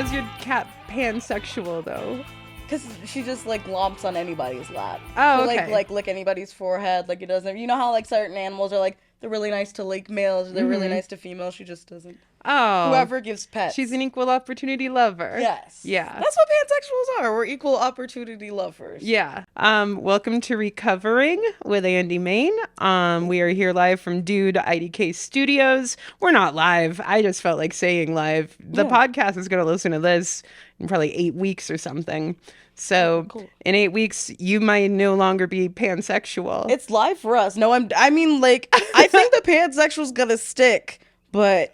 How's your cat pansexual though? Because she just like glomps on anybody's lap. Oh, She'll, okay. like lick anybody's forehead. Like it doesn't. You know how like certain animals are like they're really nice to like males. They're really nice to females. She just doesn't. Oh. Whoever gives pets. She's an equal opportunity lover. Yes. Yeah. That's what pansexuals are. We're equal opportunity lovers. Yeah. Welcome to Recovering with Andie Main. We are here live from Dude IDK Studios. We're not live. I just felt like saying live. The podcast is going to listen to this in probably 8 weeks or something. So cool. In 8 weeks, you might no longer be pansexual. It's live for us. No, I mean, like, I think the pansexual's gonna stick, but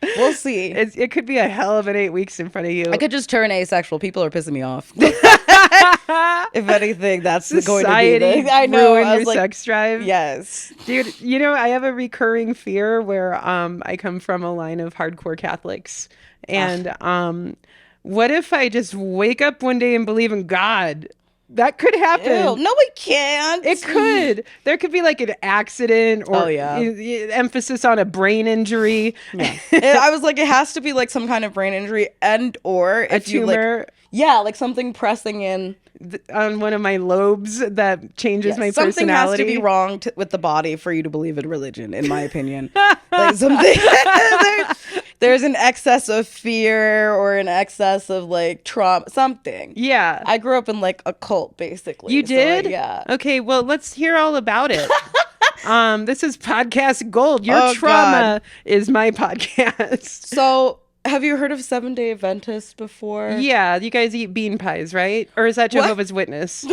we'll see. It could be a hell of an 8 weeks in front of you. I could just turn asexual. People are pissing me off. If anything, that's going to be the... I know. Ruin I your was like, sex drive. yes. Dude, you know, I have a recurring fear where I come from a line of hardcore Catholics. And what if I just wake up one day and believe in God? That could happen. Ew, no, it can't. It could. There could be like an accident or emphasis on a brain injury. Yeah. I was like, it has to be like some kind of brain injury and or a tumor. Like something pressing in on one of my lobes that changes my personality. Something has to be wrong with the body for you to believe in religion, in my opinion. Like something there's an excess of fear or an excess of like trauma, something. Yeah. I grew up in like a cult, basically. You did? So, yeah. Okay, well, let's hear all about it. This is Podcast Gold. Your trauma is my podcast. So, have you heard of 7-Day Adventists before? Yeah, you guys eat bean pies, right? Or is that Jehovah's Witness?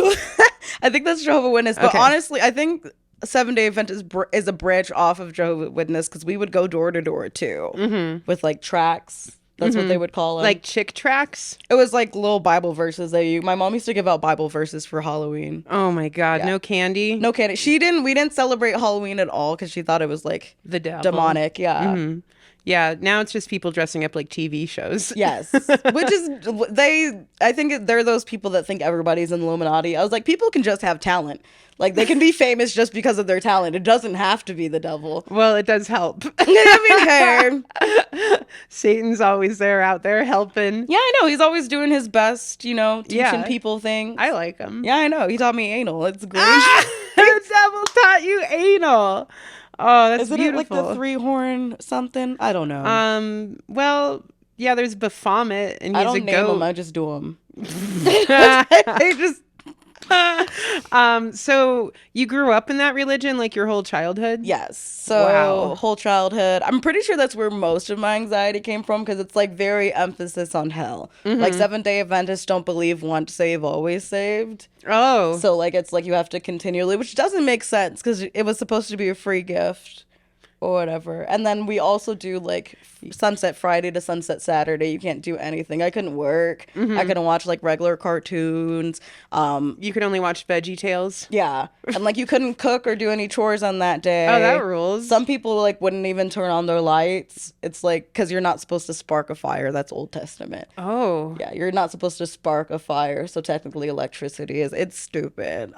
I think that's Jehovah's Witness. But honestly, I think 7-Day Adventist is a branch off of Jehovah's Witness because we would go door to door too with like tracts. That's what they would call them. Like chick tracts? It was like little Bible verses that my mom used to give out Bible verses for Halloween. Oh my God. Yeah. No candy? No candy. We didn't celebrate Halloween at all because she thought it was like the devil. Demonic. Yeah. Mm-hmm. Yeah, now it's just people dressing up like TV shows. Yes. Which is, I think they're those people that think everybody's an Illuminati. I was like, people can just have talent. Like, they can be famous just because of their talent. It doesn't have to be the devil. Well, it does help. I mean, hey. Satan's always out there helping. Yeah, I know. He's always doing his best, teaching people things. I like him. Yeah, I know. He taught me anal. It's great. The devil taught you anal. Oh, that's beautiful. Is it like the 3-horn something? I don't know. Well, yeah, there's Baphomet, and he's a goat. I don't name them. I just do them. I just. So you grew up in that religion like your whole childhood? Yes. So whole childhood. I'm pretty sure that's where most of my anxiety came from because it's like very emphasis on hell. Like 7-Day Adventists don't believe once saved, always saved. Oh. So like it's like you have to continually, which doesn't make sense because it was supposed to be a free gift or whatever. And then we also do like Sunset Friday to Sunset Saturday. You can't do anything. I couldn't work. I couldn't watch like regular cartoons. You could only watch Veggie Tales. Yeah. And like you couldn't cook or do any chores on that day. Oh, that rules. Some people like wouldn't even turn on their lights. It's like because you're not supposed to spark a fire. That's Old Testament. Oh. Yeah, you're not supposed to spark a fire. So technically electricity it's stupid.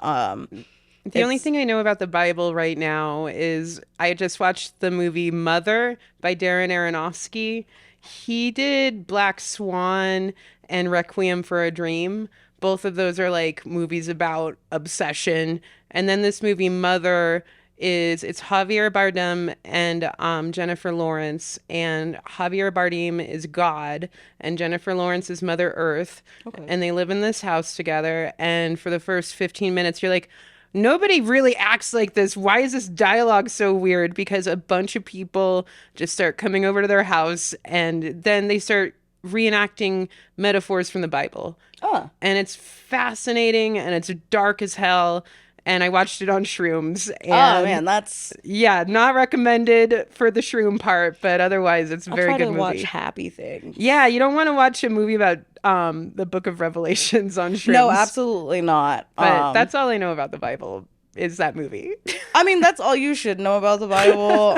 The only thing I know about the Bible right now is I just watched the movie Mother by Darren Aronofsky. He did Black Swan and Requiem for a Dream. Both of those are like movies about obsession. And then this movie Mother it's Javier Bardem and Jennifer Lawrence. And Javier Bardem is God and Jennifer Lawrence is Mother Earth. Okay. And they live in this house together. And for the first 15 minutes, you're like, nobody really acts like this. Why is this dialogue so weird? Because a bunch of people just start coming over to their house and then they start reenacting metaphors from the Bible. Oh. And it's fascinating and it's dark as hell. And I watched it on shrooms. And oh, man, that's... Yeah, not recommended for the shroom part, but otherwise it's a very good movie. I'll try to watch happy things. Yeah, you don't want to watch a movie about the Book of Revelations on shrooms. No, absolutely not. But that's all I know about the Bible is that movie. I mean, that's all you should know about the Bible.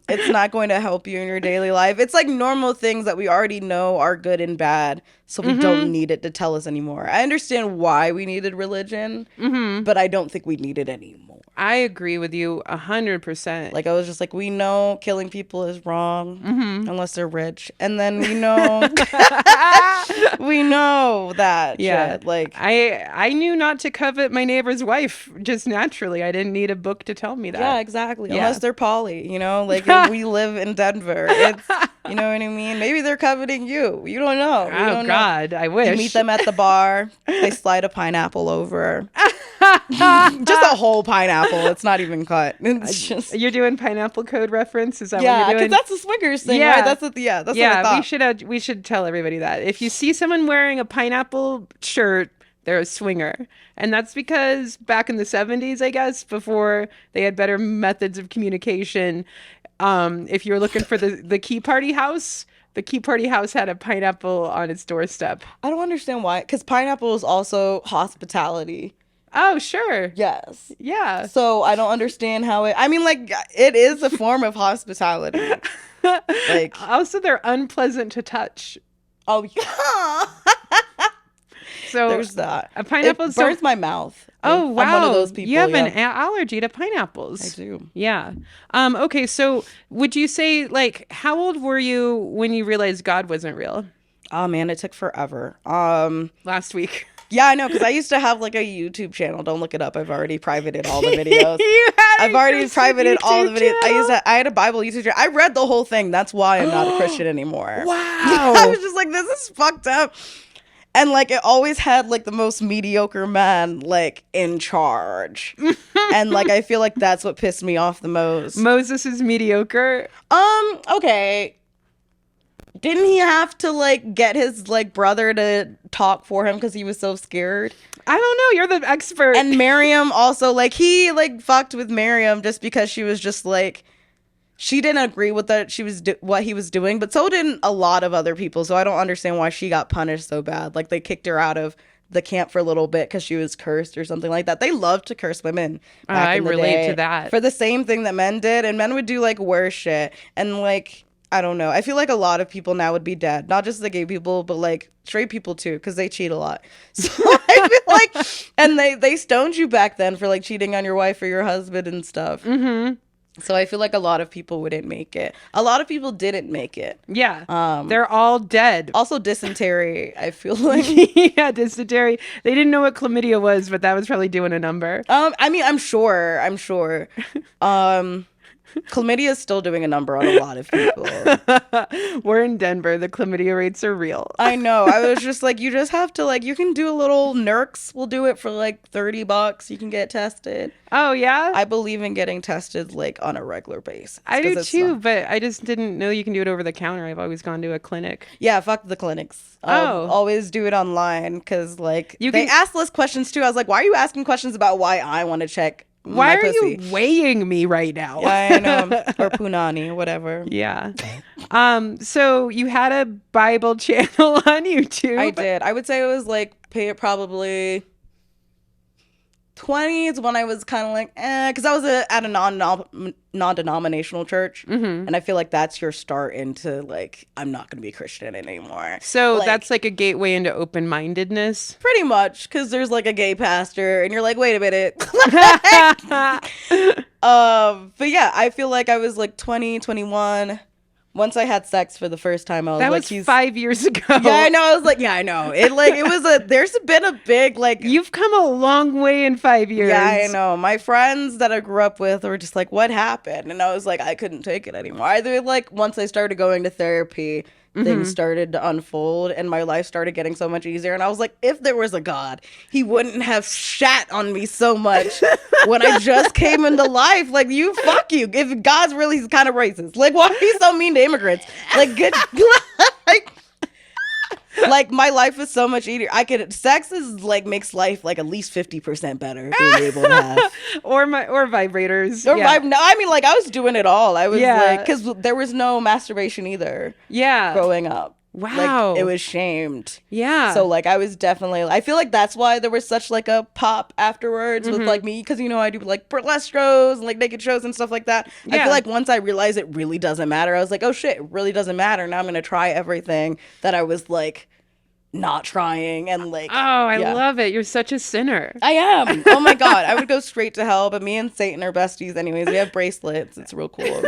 It's not going to help you in your daily life. It's like normal things that we already know are good and bad, so we don't need it to tell us anymore. I understand why we needed religion, but I don't think we need it anymore. I agree with you 100%. Like, I was just like, we know killing people is wrong unless they're rich. And then we know we know that shit. Like, I knew not to covet my neighbor's wife just naturally. I didn't need a book to tell me that. yeah, exactly. Unless they're poly, you know? Like, if we live in Denver. It's, you know what I mean? Maybe they're coveting you. You don't know. You don't God, know. I wish. You meet them at the bar. They slide a pineapple over. Just a whole pineapple. It's not even cut. It's just You're doing pineapple code reference? Is that what yeah, you're doing? because that's a swingers thing, right? That's what what I thought. We should tell everybody that if you see someone wearing a pineapple shirt, they're a swinger. And that's because back in the 70s, I guess, before they had better methods of communication, if you were looking for the Key Party house, the Key Party house had a pineapple on its doorstep. I don't understand why, because pineapple is also hospitality. Oh, sure. Yes. Yeah. So I don't understand how it. I mean, like, it is a form of hospitality. Like, also, they're unpleasant to touch. oh yeah. So there's that. A pineapple It burns my mouth. Oh wow! I'm one of those people. You have an allergy to pineapples. I do. Yeah. Okay. So would you say, like, how old were you when you realized God wasn't real? Oh man, it took forever. Last week. Yeah, I know, because I used to have like a YouTube channel. Don't look it up. I've already privated all the videos. I've already privated all the videos. I had a Bible YouTube channel. I read the whole thing. That's why I'm not a Christian anymore. Wow. I was just like, this is fucked up. And like, it always had like the most mediocre man like in charge. And like, I feel like that's what pissed me off the most. Moses is mediocre. Okay. Didn't he have to like get his like brother to talk for him because he was so scared? I don't know. You're the expert. And Miriam also, like, he like fucked with Miriam just because she was just like, she didn't agree with that what he was doing, but so didn't a lot of other people. So I don't understand why she got punished so bad. Like, they kicked her out of the camp for a little bit because she was cursed or something like that. They love to curse women. I relate to that. For the same thing that men did, and men would do like worse shit. And like, I don't know. I feel like a lot of people now would be dead. Not just the gay people, but like straight people too, because they cheat a lot. So I feel like, and they stoned you back then for like cheating on your wife or your husband and stuff. Mm-hmm. So I feel like a lot of people wouldn't make it. A lot of people didn't make it. Yeah. They're all dead. Also dysentery, I feel like. Yeah, dysentery. They didn't know what chlamydia was, but that was probably doing a number. I mean, I'm sure. Chlamydia is still doing a number on a lot of people. We're in Denver. The chlamydia rates are real. I know. I was just like, you just have to, like, you can do a little Nurx. We'll do it for like $30. You can get tested. Oh, yeah? I believe in getting tested like on a regular basis. I do too, but I just didn't know you can do it over the counter. I've always gone to a clinic. Yeah, fuck the clinics. Always do it online because like they ask less questions too. I was like, why are you asking questions about why I want to check? Why are you weighing me right now? Yeah, I know. Or punani, whatever. Yeah. So you had a Bible channel on YouTube. I did. I would say it was like probably 20s when I was kind of like, because I was at a non-denominational church, and I feel like that's your start into like, I'm not going to be a Christian anymore. So like, that's like a gateway into open-mindedness? Pretty much, because there's like a gay pastor, and you're like, wait a minute. But yeah, I feel like I was like 20, 21. Once I had sex for the first time, I was like, that was 5 years ago. Yeah, I know. I was like, yeah, I know. There's been a big, like. You've come a long way in 5 years. Yeah, I know. My friends that I grew up with were just like, what happened? And I was like, I couldn't take it anymore. Either like, once I started going to therapy, things started to unfold and my life started getting so much easier. And I was like, if there was a God, he wouldn't have shat on me so much when I just came into life. Like, fuck you. If God's really, he's kind of racist. Like, why are you so mean to immigrants? Like, good. Like, my life is so much easier. Sex is like makes life like at least 50% better being able to have. or vibrators. No, I mean, like, I was doing it all. I was like, because there was no masturbation either. Yeah. Growing up. Wow. Like, it was shamed. Yeah. So like, I was definitely, I feel like that's why there was such like a pop afterwards with like me, because I do like burlesque shows and like naked shows and stuff like that. Yeah. I feel like once I realized it really doesn't matter, I was like, oh shit, it really doesn't matter. Now I'm gonna try everything that I was like not trying and like, Oh, I yeah. love it. You're such a sinner. I am. Oh my God. I would go straight to hell, but me and Satan are besties anyways. We have bracelets. It's real cool.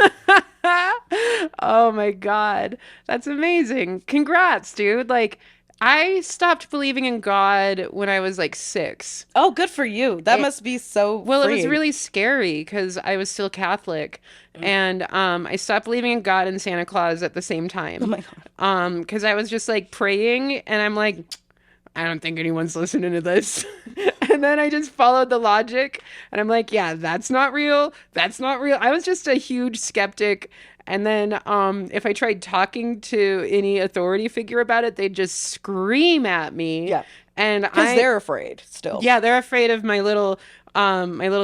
Oh my God. That's amazing. Congrats, dude. Like, I stopped believing in God when I was like 6. Oh, good for you. That must be so Well, it was freeing. really scary because I was still Catholic, and I stopped believing in God and Santa Claus at the same Oh time. my God. Because I was just like praying, and I'm like, I don't think anyone's listening to this. And then I just followed the logic, and I'm like, yeah, that's not real. That's not real. I was just a huge skeptic. And then if I tried talking to any authority figure about it, they'd just scream at me. Yeah. And Because they're afraid still. yeah, they're afraid of my little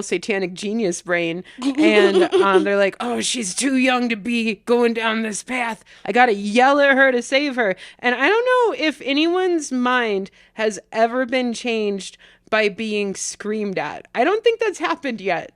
satanic genius brain. And they're like, oh, she's too young to be going down this path. I gotta yell at her to save her. And I don't know if anyone's mind has ever been changed by being screamed at. I don't think that's happened yet.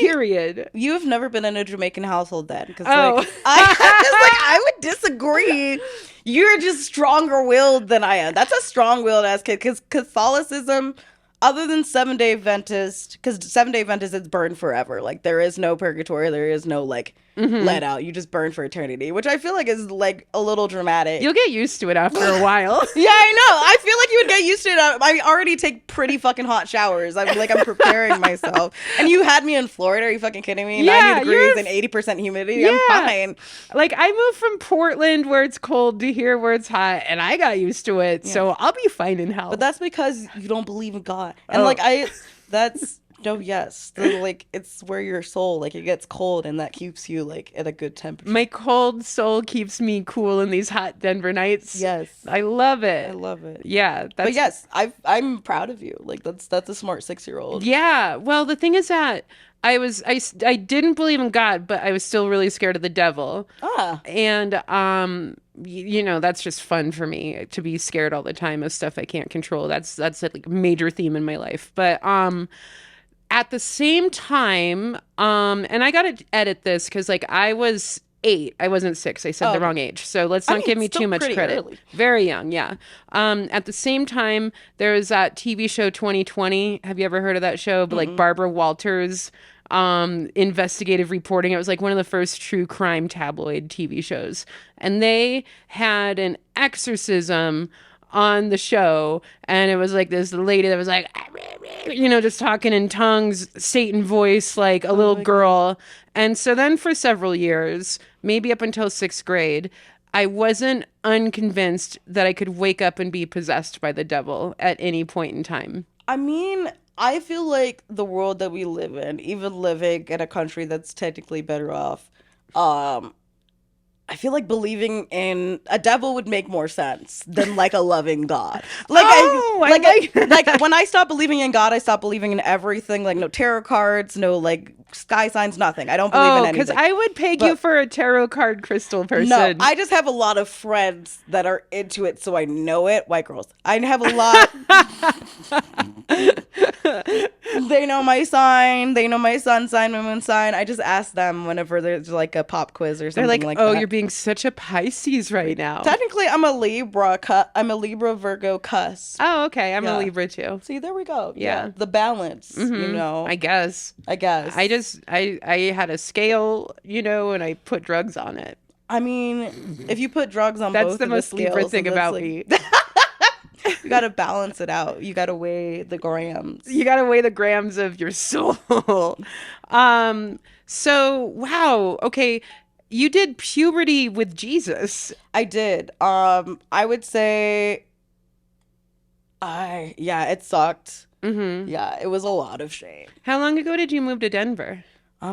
Period. You have never been in a Jamaican household then, because Oh. like I would disagree. You're just stronger willed than I am. That's a strong willed ass kid. Because Catholicism, other than Seventh-day Adventist, because Seventh-day Adventist is burned forever. Like there is no purgatory, there is no like let out. You just burn for eternity, which I feel like is like a little dramatic. You'll get used to it after a while. Yeah, I know. I feel like you would get used to it. I already take pretty fucking hot showers. I'm preparing myself. And you had me in Florida. Are you fucking kidding me? Yeah, 90 degrees and 80% humidity. Yeah. I'm fine. Like I moved from Portland where it's cold to here where it's hot, and I got used to it. So I'll be fine in hell. But that's because you don't believe in God. And Oh. that's no, yes. Like it's where your soul, like it gets cold and that keeps you like at a good temperature. My cold soul keeps me cool in these hot Denver nights. Yes. I love it. I love it. Yeah. But yes, I'm proud of you. Like that's a smart 6-year-old. Yeah. Well, the thing is that I didn't believe in God, but I was still really scared of the devil. And that's just fun for me to be scared all the time of stuff I can't control. That's like a major theme in my life. But at the same time, and I gotta edit this because like I was 8, I wasn't 6. I said the wrong age, so let's not give me too much credit. Early. Very young, yeah. At the same time, there was that TV show 2020. Have you ever heard of that show? But like Barbara Walters. Investigative reporting. It was like one of the first true crime tabloid TV shows. And they had an exorcism on the show. And it was like this lady that was like, just talking in tongues, Satan voice, like a little girl. And so then for several years, maybe up until 6th grade, I wasn't unconvinced that I could wake up and be possessed by the devil at any point in time. I mean, I feel like the world that we live in, even living in a country that's technically better off, I feel like believing in a devil would make more sense than like a loving God. Like, like when I stop believing in God, I stop believing in everything. Like no tarot cards, no like sky signs, nothing. I don't believe in anything. Because I would peg you for a tarot card crystal person. No, I just have a lot of friends that are into it, so I know it. White girls. I have a lot. They know my sign. They know my sun sign, my moon sign. I just ask them whenever there's like a pop quiz or something like that. Oh, you're being such a Pisces right now. Technically, I'm a Libra. I'm a Libra Virgo cuss. Oh, okay. I'm a Libra too. See, there we go. Yeah. The balance, I guess. I had a scale, and I put drugs on it. I mean, if you put drugs on that's both the of most the Libra scales, thing about me. You got to balance it out. You got to weigh the grams. You got to weigh the grams of your soul. So, wow. Okay. You did puberty with Jesus. I did. I would say, it sucked. Mm-hmm. Yeah, it was a lot of shame. How long ago did you move to Denver?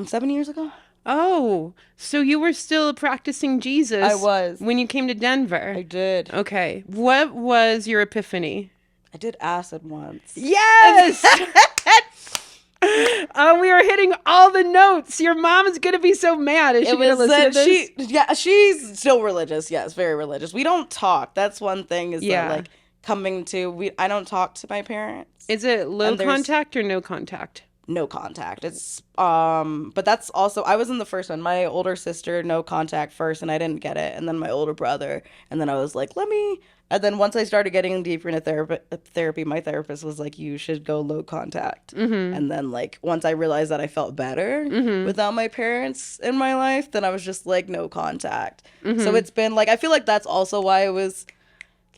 7 years ago. Oh, so you were still practicing Jesus. I was. When you came to Denver. I did. Okay. What was your epiphany? I did acid once. Yes! We are hitting all the notes. Your mom is going to be so mad. Is she going to listen to this? She's still religious. Yes, very religious. We don't talk. That's one thing that like coming to, I don't talk to my parents. Is it low contact or no contact? no contact. It's but that's also, I was in the first one. My older sister, no contact first, and I didn't get it. And then my older brother, and then I was like, let me. And then once I started getting deeper into therapy, my therapist was like, you should go low contact. And then like once I realized that I felt better without my parents in my life, then I was just like, no contact. So it's been like, I feel like that's also why it was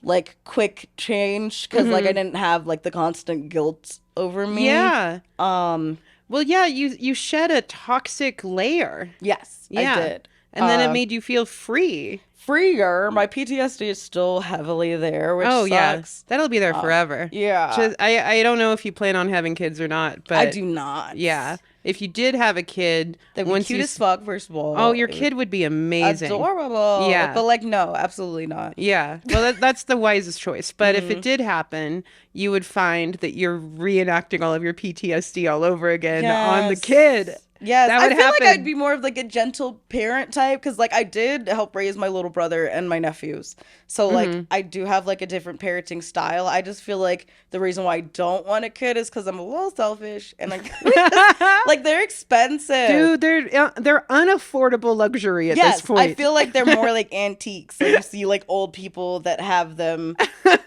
like quick change, because like I didn't have like the constant guilt over me. Yeah. Well, yeah, you shed a toxic layer. Yes, Yeah. I did. And then it made you feel free. Freer. My PTSD is still heavily there, which sucks. Yeah. That'll be there forever. Yeah. Just, I don't know if you plan on having kids or not, but I do not. Yeah. If you did have a kid, they'd be cute as fuck, first of all. Oh, your kid would be amazing. Adorable. Yeah. But like, no, absolutely not. Yeah. Well, that's the wisest choice. But if it did happen, you would find that you're reenacting all of your PTSD all over again on the kid. Yes, that would I feel happen. like I'd be more of like a gentle parent type, because like I did help raise my little brother and my nephews. So like I do have like a different parenting style. I just feel like the reason why I don't want a kid is because I'm a little selfish, and like, like they're expensive. Dude, they're unaffordable luxury at this point. I feel like they're more like antiques. Like you see like old people that have them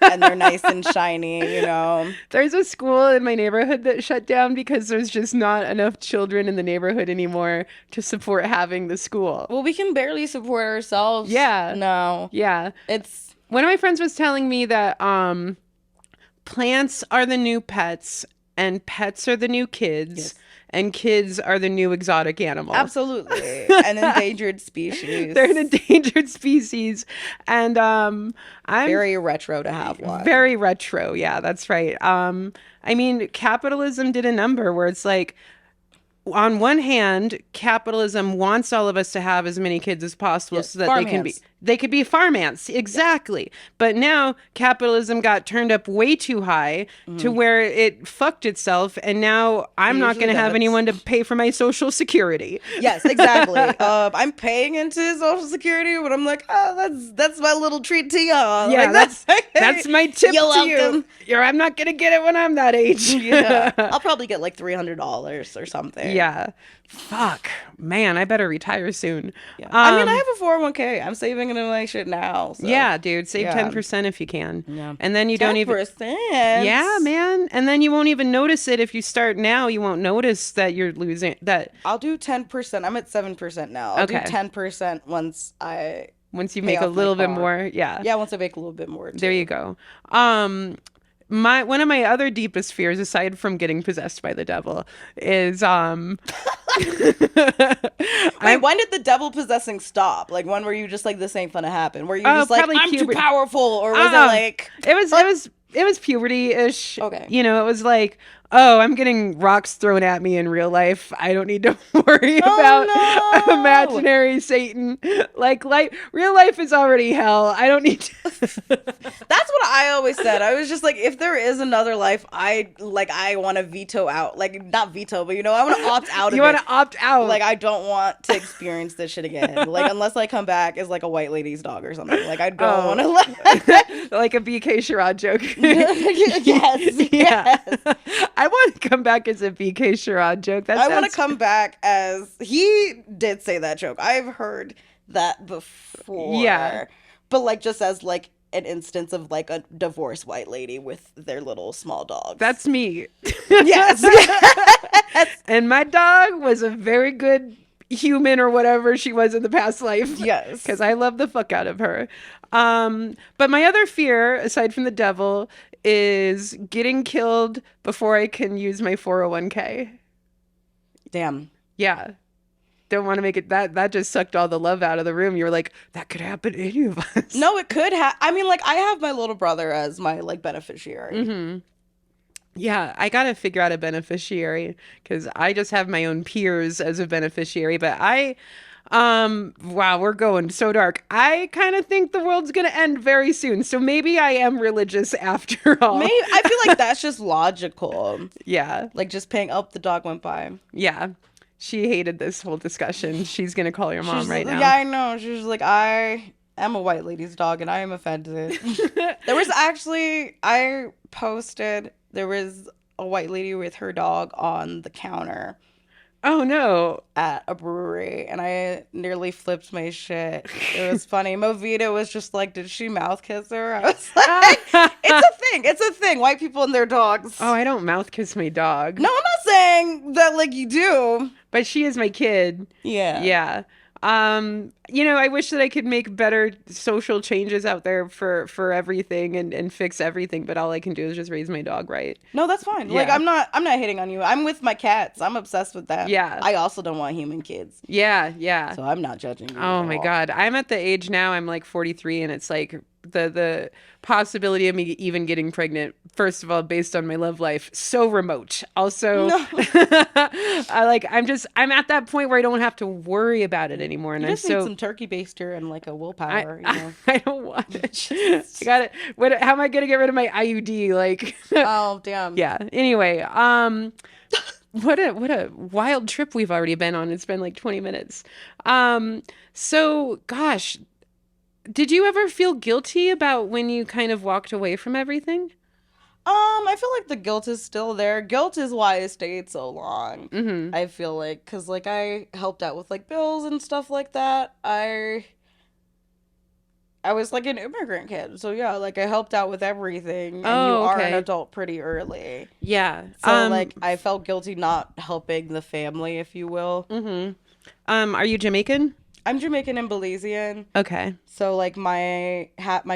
and they're nice and shiny, you know. There's a school in my neighborhood that shut down because there's just not enough children in the neighborhood anymore to support having the school. Well, we can barely support ourselves. Yeah. No. Yeah. It's one of my friends was telling me that plants are the new pets and pets are the new kids and kids are the new exotic animal. Absolutely. An endangered species. They're an endangered species. And I'm very retro to have one. Very retro. Yeah, that's right. I mean, capitalism did a number where it's like, on one hand, capitalism wants all of us to have as many kids as possible so that they could be farm ants. Exactly. But now capitalism got turned up way too high to where it fucked itself, and now I'm not going to have anyone to pay for my social security. Yes, exactly. I'm paying into social security, but I'm like, oh, that's my little treat to y'all. Yeah, like, that's my tip You're to welcome. you. I'm not going to get it when I'm that age. Yeah. I'll probably get like $300 or something. Yeah. Fuck. Man, I better retire soon. Yeah. I mean, I have a 401k. I'm saving it in my shit now. So. Yeah, dude. Save 10% if you can. Yeah. And then you don't even... 10%? Yeah, man. And then you won't even notice it. If you start now, you won't notice that you're losing... that. I'll do 10%. I'm at 7% now. I'll do 10% once you make a little bit more. Yeah. Yeah, once I make a little bit more, too. There you go. One of my other deepest fears, aside from getting possessed by the devil, is Wait, when did the devil possessing stop? Like, when were you just like, this ain't gonna happen? Were you just like, I'm too powerful, or was it like it was puberty-ish. Okay. You know, it was like, oh, I'm getting rocks thrown at me in real life. I don't need to worry about imaginary Satan. Like real life is already hell. I don't need to. That's what I always said. I was just like, if there is another life, I want to veto out. Like, not veto, but I want to opt out of it. You want to opt out. Like, I don't want to experience this shit again. Like, unless I come back as like a white lady's dog or something. Like, I don't want to like a BK Sherrod joke. Yes. Yeah. I want to come back as a BK Sherrod joke. I want to come back as... He did say that joke. I've heard that before. Yeah. But like just as like an instance of like a divorced white lady with their little small dogs. That's me. Yes. And my dog was a very good human or whatever she was in the past life. Yes. Because I love the fuck out of her. But my other fear, aside from the devil, is getting killed before I can use my 401k. Damn. Yeah. Don't want to make it that just sucked all the love out of the room. You were like, that could happen to any of us. No, it could have. I mean, like, I have my little brother as my like beneficiary. Mm-hmm. Yeah, I gotta figure out a beneficiary because I just have my own peers as a beneficiary. But wow, we're going so dark. I kind of think the world's gonna end very soon. So maybe I am religious after all. Maybe I feel like that's just logical. Yeah. Like just paying up, the dog went by. Yeah. She hated this whole discussion. She's gonna call your mom right now. Yeah, I know. She's like, I am a white lady's dog and I am offended. There was actually, there was a white lady with her dog on the counter Oh no. at a brewery, and I nearly flipped my shit. It was funny. Movita was just like, did she mouth kiss her? I was like, it's a thing. It's a thing. White people and their Oh, dogs. I don't mouth kiss my dog, No, I'm not saying that like you do. but she is my kid. Yeah. Yeah. I wish that I could make better social changes out there for everything and fix everything, but all I can do is just raise my dog right. No, that's fine. Like Yeah. I'm not hating on you. I'm with my cats. I'm obsessed with them. Yeah. I also don't want human kids. Yeah, yeah. So I'm not judging you Oh at my all. God. I'm at the age now, I'm like 43, and it's like the possibility of me even getting pregnant, first of all, based on my love life, so remote. Also, No. I'm at that point where I don't have to worry about it anymore. And You I'm just need so some turkey baster and like a I, willpower, you I know. I don't want it. I got it. How am I gonna get rid of my IUD? Like, Oh, damn. yeah. Anyway, what a wild trip we've already been on. It's been like 20 minutes. So gosh, did you ever feel guilty about when you kind of walked away from everything? I feel like the guilt is still there. Guilt is why I stayed so long. Mm-hmm. I feel like, cause like I helped out with like bills and stuff like that. I was like an immigrant kid, so yeah, like I helped out with everything, and you Oh, are an okay. adult pretty early. Yeah. So like I felt guilty not helping the family, if you will. Mm-hmm. Are you Jamaican? I'm Jamaican and Belizean, Okay. so like my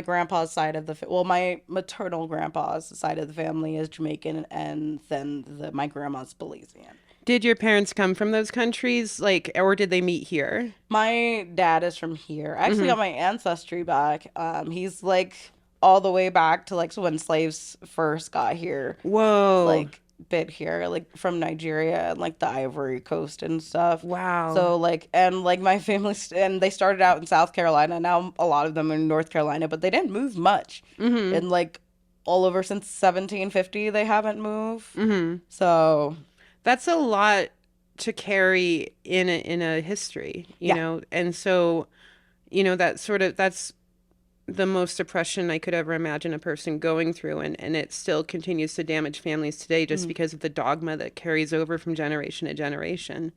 grandpa's side of my maternal grandpa's side of the family is Jamaican, and then my grandma's Belizean. Did your parents come from those countries, like, or did they meet here? My dad is from here. I actually Mm-hmm. got my ancestry back. He's like all the way back to like when slaves first got here, Whoa. like bit here, like from Nigeria and like the Ivory Coast and stuff. Wow. So like and like my family and they started out in South Carolina. Now a lot of them are in North Carolina, but they didn't move much. Mm-hmm. And like all over since 1750 they haven't moved. Mm-hmm. So That's a lot to carry in a history, yeah. and so, that's the most oppression I could ever imagine a person going through, and it still continues to damage families today just because of the dogma that carries over from generation to generation.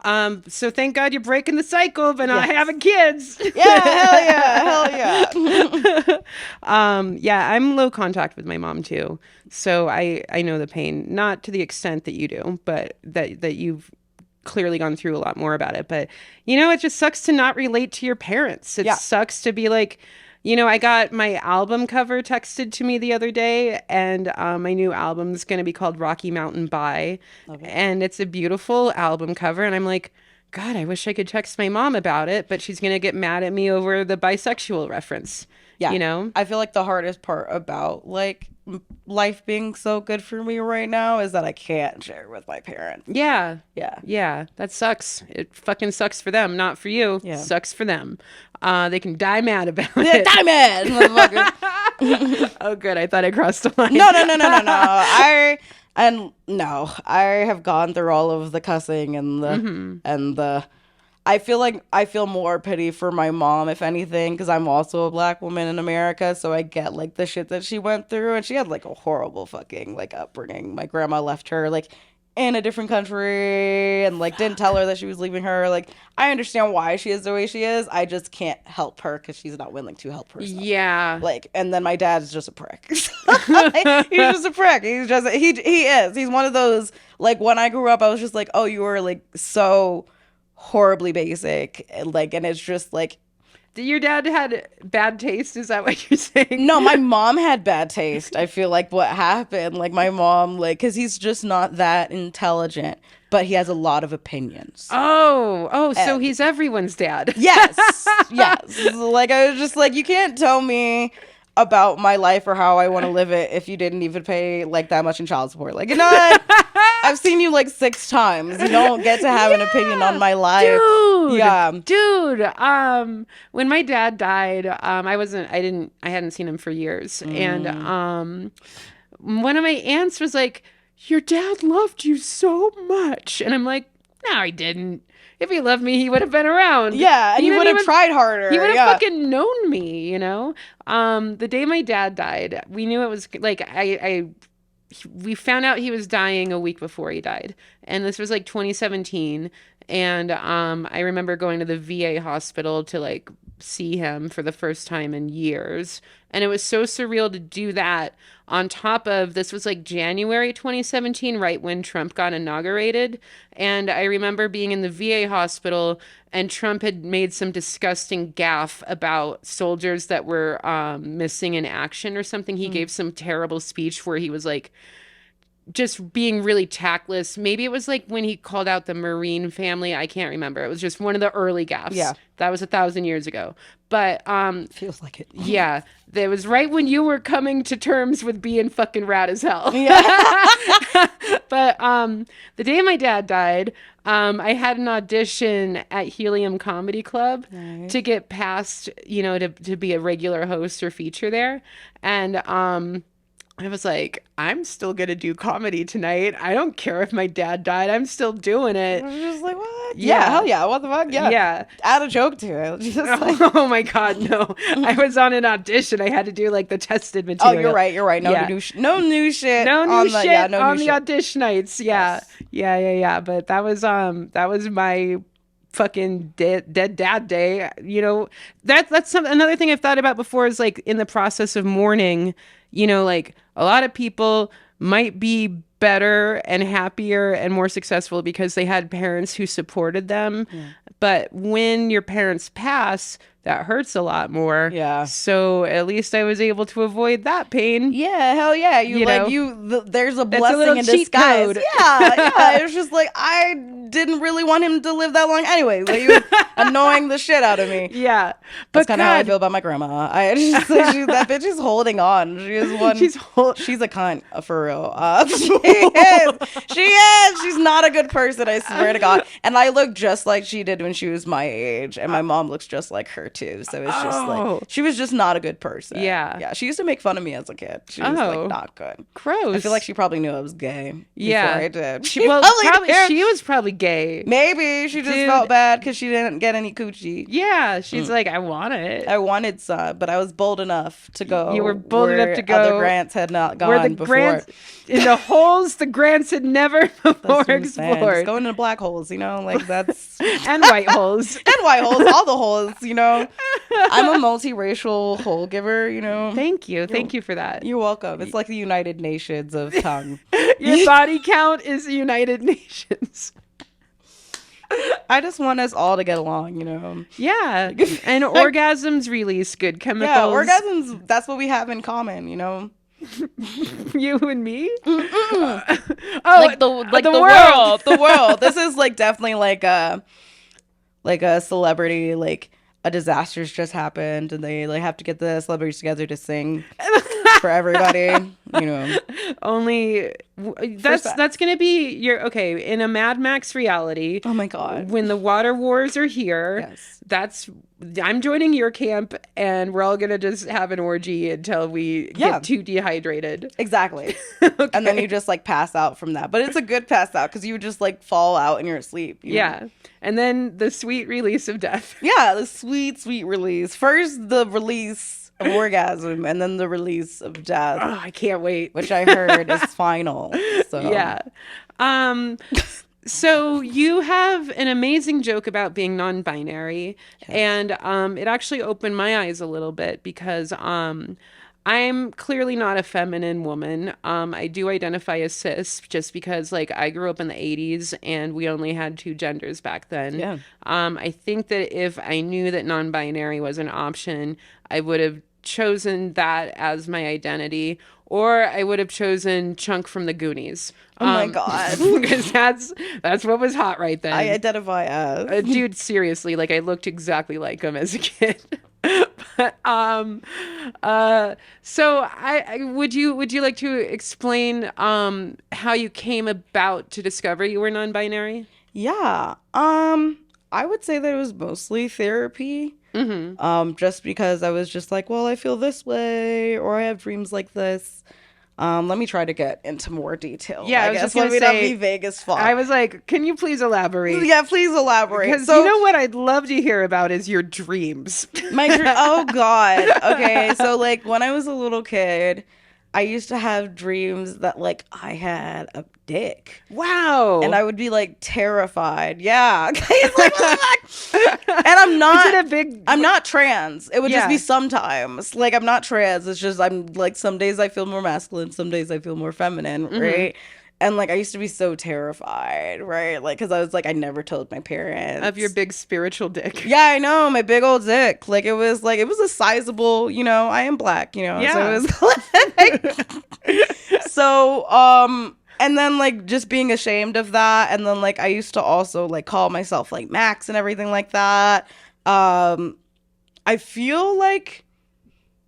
So thank God you're breaking the cycle of not Yes. having kids. Yeah, hell yeah. Yeah, I'm low contact with my mom too. So I know the pain, not to the extent that you do, but that you've clearly gone through a lot more about it. But it just sucks to not relate to your parents. It Yeah. sucks to be like, I got my album cover texted to me the other day, and my new album is going to be called Rocky Mountain Bye. Okay. And it's a beautiful album cover. And I'm like, God, I wish I could text my mom about it, but she's going to get mad at me over the bisexual reference. Yeah. I feel like the hardest part about like life being so good for me right now is that I can't share with my parents. Yeah. Yeah. Yeah. That sucks. It fucking sucks for them, not for you. Yeah. Sucks for them. They can die mad about Yeah, it. diamond, motherfucker. Oh, good. I thought I crossed the line. No. I have gone through all of the cussing and the I feel like I feel more pity for my mom, if anything, because I'm also a black woman in America, so I get like the shit that she went through, and she had like a horrible fucking like upbringing. My grandma left her like in a different country and like didn't tell her that she was leaving her. Like I understand why she is the way she is. I just can't help her because she's not willing to help herself. Yeah. Like, and then my dad's just a prick. He's just a prick. He's just he is. He's one of those like when I grew up, I was just like, oh, you were like so horribly basic, like, and it's just like Your dad had bad taste? Is that what you're saying? no, my mom had bad taste. I feel like what happened, like my mom, like, because he's just not that intelligent, but he has a lot of opinions. Oh, so he's everyone's dad. Yes. Like I was just like, you can't tell me about my life or how I want to live it if you didn't even pay like that much in child support. Like, you know what? I've seen you like 6 times. You don't get to have an opinion on my life. Dude. When my dad died, I hadn't seen him for years. And one of my aunts was like, your dad loved you so much. And I'm like, no, he didn't. If he loved me, he would have been around. Yeah, and he would have tried harder. He would have fucking known me, The day my dad died, we knew it was like we found out he was dying a week before he died. And this was like 2017. And I remember going to the VA hospital to like see him for the first time in years. And it was so surreal to do that on top of this was like January 2017, right when Trump got inaugurated. And I remember being in the VA hospital and Trump had made some disgusting gaffe about soldiers that were missing in action or something. He gave some terrible speech where he was like, just being really tactless. Maybe it was like when he called out the Marine family. I can't remember. It was just one of the early gaffes. Yeah. That was 1,000 years ago. But feels like it. Yeah. That was right when you were coming to terms with being fucking rad as hell. Yeah. But the day my dad died, I had an audition at Helium Comedy Club to get past, to be a regular host or feature there. And I was like, I'm still going to do comedy tonight. I don't care if my dad died. I'm still doing it. I was just like, what? Yeah. Hell yeah. What the fuck? Yeah. Yeah. Add a joke to it. Just like... Oh my God, no. I was on an audition. I had to do like the tested Oh, material. you're right. No new shit. No new shit on the audition nights. Yeah. Yes. Yeah. But that was my fucking dead dad day. That's another thing I've thought about before is like in the process of mourning, like a lot of people might be better and happier and more successful because they had parents who supported them. Yeah. But when your parents pass, that hurts a lot more. Yeah. So at least I was able to avoid that pain. Yeah, hell yeah. There's a blessing in disguise. Code. Yeah. It was just like, I didn't really want him to live that long anyway. Like, he was annoying the shit out of me. Yeah. That's kind of how I feel about my grandma. That bitch is holding on. She is one. She's a cunt, for real. She is. She's not a good person, I swear to God. And I look just like she did when she was my age. And my mom looks just like her too. So it's just like, she was just not a good person. Yeah. She used to make fun of me as a kid. She was like not good. Gross. I feel like she probably knew I was gay before I did. She was probably gay. Maybe she just felt bad because she didn't get any coochie. Yeah. She's like, I want it. I wanted some, but I was bold enough to go. You were bold enough to go. Other grants had not gone before. In the holes the grants had never before explored. Just going into black holes, like that's and white holes. And white holes, all the holes, I'm a multiracial hole giver, Thank you. Thank you for that. You're welcome. It's like the United Nations of tongue. Your body count is the United Nations. I just want us all to get along, Yeah. And orgasms release good chemicals. Yeah, orgasms, that's what we have in common, You and me? The world. This is like definitely like a celebrity, like a disaster's just happened and they like have to get the celebrities together to sing for everybody, Only that's gonna be in a Mad Max reality. Oh my God. When the water wars are here, yes. I'm joining your camp and we're all gonna just have an orgy until we get too dehydrated. Exactly. Okay. And then you just like pass out from that. But it's a good pass out because you just like fall out and you're asleep. Yeah. And then the sweet release of death. Yeah, the sweet release. First the release of orgasm and then the release of death. Oh, I can't wait. Which I heard is final. So yeah. So you have an amazing joke about being non-binary, and it actually opened my eyes a little bit because I'm clearly not a feminine woman. I do identify as cis just because like I grew up in the 80s and we only had two genders back then. Yeah. I think that if I knew that non-binary was an option, I would have chosen that as my identity, or I would have chosen Chunk from the Goonies. Oh my God. Because that's what was hot right then. I identify as. Dude, seriously, like I looked exactly like him as a kid. But so I would you like to explain how you came about to discover you were non-binary? Yeah. I would say that it was mostly therapy. Mm-hmm. Just because I was just like, well, I feel this way, or I have dreams like this. Let me try to get into more detail. Yeah, I was just going to say, be vague as fuck. I was like, can you please elaborate? Yeah, please elaborate. Because you know what I'd love to hear about is your dreams. Oh God. Okay, so like when I was a little kid, I used to have dreams that like I had a dick. Wow. And I would be like terrified. Yeah. It's like, what the fuck? And I'm not. Is it a big? I'm not trans. It would just be Yeah. sometimes. Like I'm not trans. It's just I'm like some days I feel more masculine, some days I feel more feminine, right? And like I used to be so terrified, right? Like because I was like I never told my parents Of your big spiritual dick. Yeah, I know, my big old dick. Like it was a sizable, I am black, Yeah. So it was like, and then like just being ashamed of that, and then like I used to also like call myself like Max and everything like that. I feel like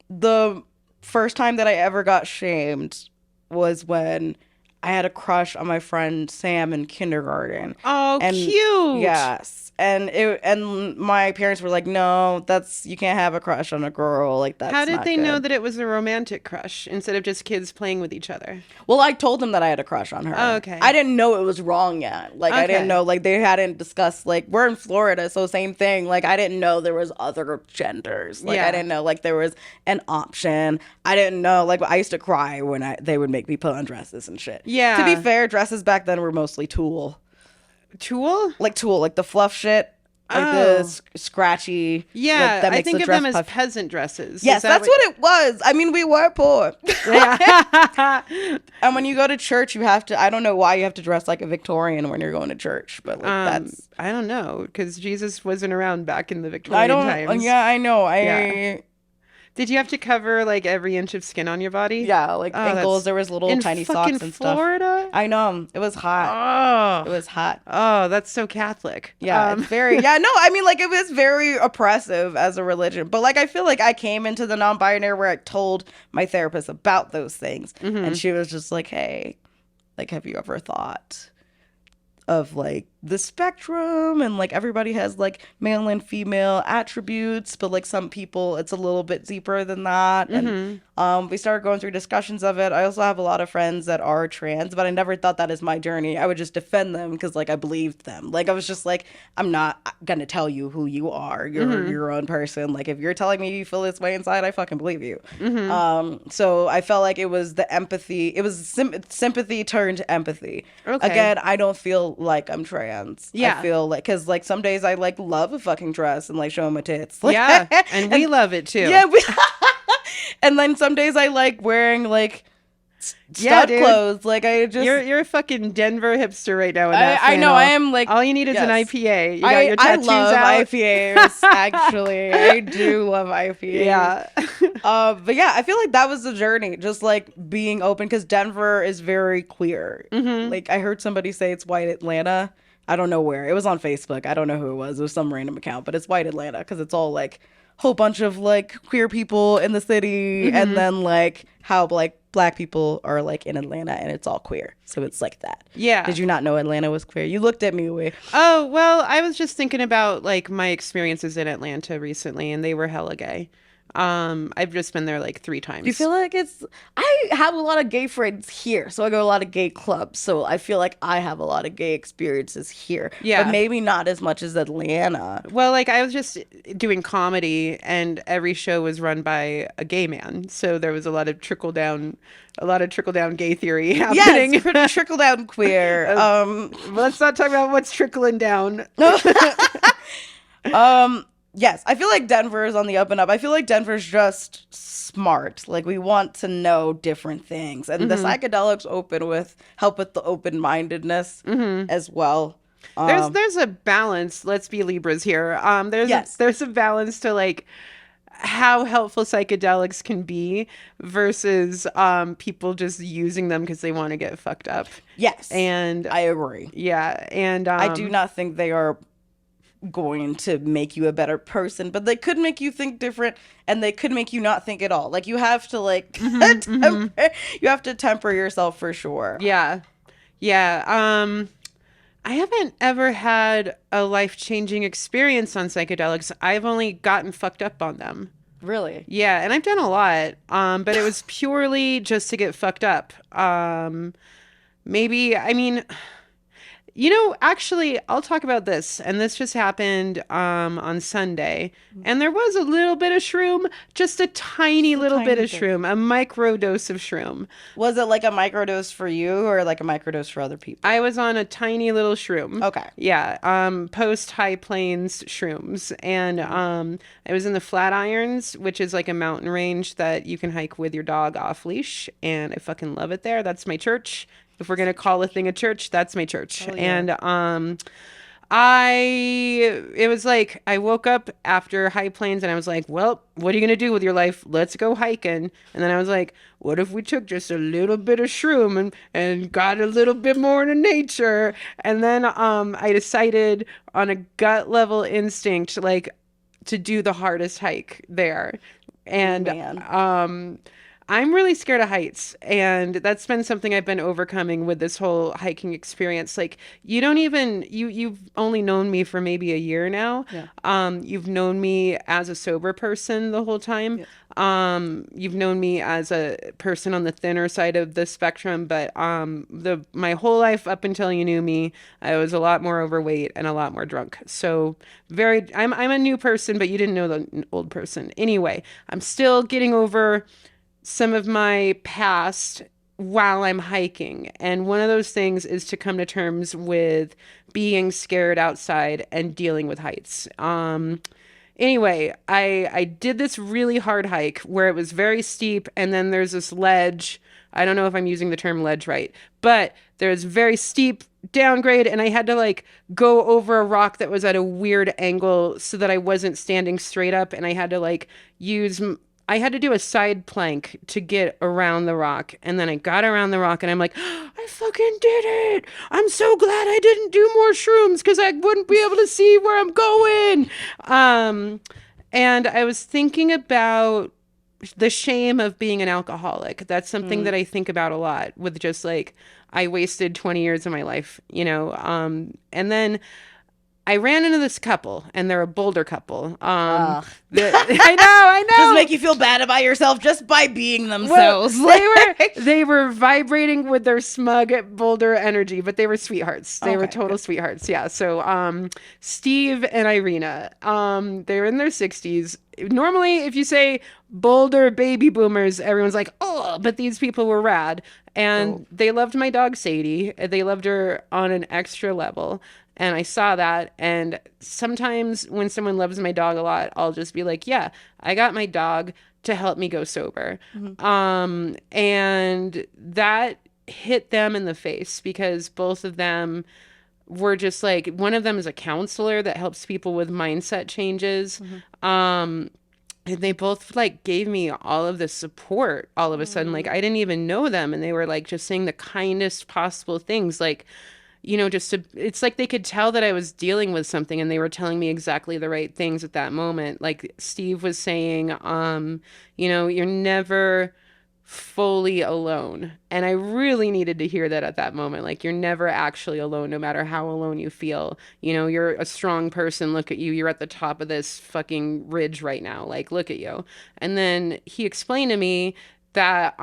the first time that I ever got shamed was when I had a crush on my friend Sam in kindergarten. Oh, And cute. yes. And my parents were like, "No, you can't have a crush on a girl. Like that's How did not they good." know that it was a romantic crush instead of just kids playing with each other? Well, I told them that I had a crush on her. Oh, okay. I didn't know it was wrong yet. Like I Okay. didn't know like they hadn't discussed like we're in Florida, so same thing. Like I didn't know there was other genders. Like Yeah. I didn't know like there was an option. I didn't know like I used to cry when they would make me put on dresses and shit. Yeah. To be fair, dresses back then were mostly tulle. Tulle? Like the fluff shit. Like Oh. the scratchy. Yeah, that I makes think the of dress them as puff. peasant dresses. Yes, Is that that's what it was. I mean, we were poor. Yeah. And when you go to church, you have to, I don't know why you have to dress like a Victorian when you're going to church, but like that's. I don't know, because Jesus wasn't around back in the I Victorian don't, times. yeah, I know. Yeah. Did you have to cover like every inch of skin on your body? Yeah, like Oh, ankles, that's- there was little in tiny fucking socks and stuff. Florida? I know. It was hot. Oh. It was hot. Oh, that's so Catholic. Yeah, it's very, yeah, no, I mean, like, it was very oppressive as a religion. But, like, I feel like I came into the non binary where I told my therapist about those things. And she was just like, hey, like, have you ever thought of, like, the spectrum? And, like, everybody has, like, male and female attributes. But, like, some people, it's a little bit deeper than that. And we started going through discussions of it. I also have a lot of friends that are trans, but I never thought that as my journey. I would just defend them because, like, I believed them. Like, I was just like, I'm not going to tell you who you are. You're your own person. Like, if you're telling me you feel this way inside, I fucking believe you. So I felt like it was the empathy. It was sympathy turned to empathy. Okay. Again, I don't feel like I'm trans. Yeah. I feel like, because, like, some days I, like, love a fucking dress and, like, showing my tits. Like, Yeah, and we love it too. yeah, and then some days I like wearing like Yeah, stud dude. clothes. Like I just You're a fucking Denver hipster right now. In that I know flannel. I am like All you need is an yes. IPA. You got I your tattoos love out. IPAs actually. I do love IPAs. Yeah. But yeah, I feel like that was the journey, just like being open, because Denver is very queer. Like I heard somebody say it's white Atlanta. I don't know where. It was on Facebook. I don't know who it was. It was some random account, but it's white Atlanta because it's all like whole bunch of like queer people in the city, and then like how like black people are like in Atlanta, and it's all queer. So it's like that. Yeah. Did you not know Atlanta was queer? You looked at me weird. Oh, well, I was just thinking about like my experiences in Atlanta recently, and they were hella gay. I've just been there like 3 times. Do you feel like I have a lot of gay friends here, so I go to a lot of gay clubs, so I feel like I have a lot of gay experiences here. Yeah. But maybe not as much as Atlanta. Well, like I was just doing comedy, and every show was run by a gay man, so there was a lot of trickle down gay theory happening. Yeah, it's pretty trickle down queer. Let's not talk about what's trickling down. Yes, I feel like Denver is on the up and up. I feel like Denver's just smart. Like we want to know different things, and the psychedelics help with the open mindedness as well. There's a balance. Let's be Libras here. There's a balance to like how helpful psychedelics can be versus people just using them because they want to get fucked up. Yes, And I agree. yeah, and I do not think they are going to make you a better person, but they could make you think different, and they could make you not think at all. Like you have to like you have to temper yourself for sure. Yeah. I haven't ever had a life-changing experience on psychedelics. I've only gotten fucked up on them. Really? Yeah, and I've done a lot, but it was purely just to get fucked up. Maybe, I mean, Actually, I'll talk about this. And this just happened on Sunday. And there was a little bit of shroom, just a tiny Just a little bit tiny of bit. shroom, a micro dose of shroom. Was it like a microdose for you or like a microdose for other people? I was on a tiny little shroom. Okay. Yeah, post High Plains shrooms. And I was in the Flatirons, which is like a mountain range that you can hike with your dog off leash. And I fucking love it there. That's my church. If we're gonna call a thing a church, that's my church. Oh yeah. And I it was like I woke up after High Plains and I was like, well, what are you gonna do with your life? Let's go hiking. And then I was like, what if we took just a little bit of shroom and got a little bit more into nature? And then I decided on a gut level instinct, like, to do the hardest hike there. Oh And man. I'm really scared of heights, and that's been something I've been overcoming with this whole hiking experience. Like, you've only known me for maybe a year now. Yeah. You've known me as a sober person the whole time. Yeah. You've known me as a person on the thinner side of the spectrum, but the my whole life up until you knew me, I was a lot more overweight and a lot more drunk. So I'm a new person, but you didn't know the old person. Anyway, I'm still getting over some of my past while I'm hiking. And one of those things is to come to terms with being scared outside and dealing with heights. Anyway, I did this really hard hike where it was very steep, and then there's this ledge. I don't know if I'm using the term ledge right, but there's very steep downgrade, and I had to like go over a rock that was at a weird angle so that I wasn't standing straight up, and I had to like I had to do a side plank to get around the rock. And then I got around the rock and I'm like, I fucking did it. I'm so glad I didn't do more shrooms because I wouldn't be able to see where I'm going. And I was thinking about the shame of being an alcoholic. That's something that I think about a lot with just like, I wasted 20 years of my life, and then I ran into this couple, and they're a Boulder couple. Ugh. I Just know. make you feel bad about yourself just by being Well, themselves. they were vibrating with their smug Boulder energy, but they were sweethearts. They were Okay, total good. sweethearts. Yeah. So Steve and Irina, they're in their 60s. Normally, if you say Boulder baby boomers, everyone's like, oh, but these people were rad. And Oh. they loved my dog Sadie. They loved her on an extra level. And I saw that. And sometimes when someone loves my dog a lot, I'll just be like, yeah, I got my dog to help me go sober. And that hit them in the face because both of them were just like, one of them is a counselor that helps people with mindset changes. And they both like gave me all of this support all of a sudden. Like, I didn't even know them. And they were like just saying the kindest possible things. Like, it's like they could tell that I was dealing with something and they were telling me exactly the right things at that moment. Like Steve was saying, you're never fully alone. And I really needed to hear that at that moment. Like, you're never actually alone, no matter how alone you feel. You're a strong person. Look at you. You're at the top of this fucking ridge right now. Like, look at you. And then he explained to me that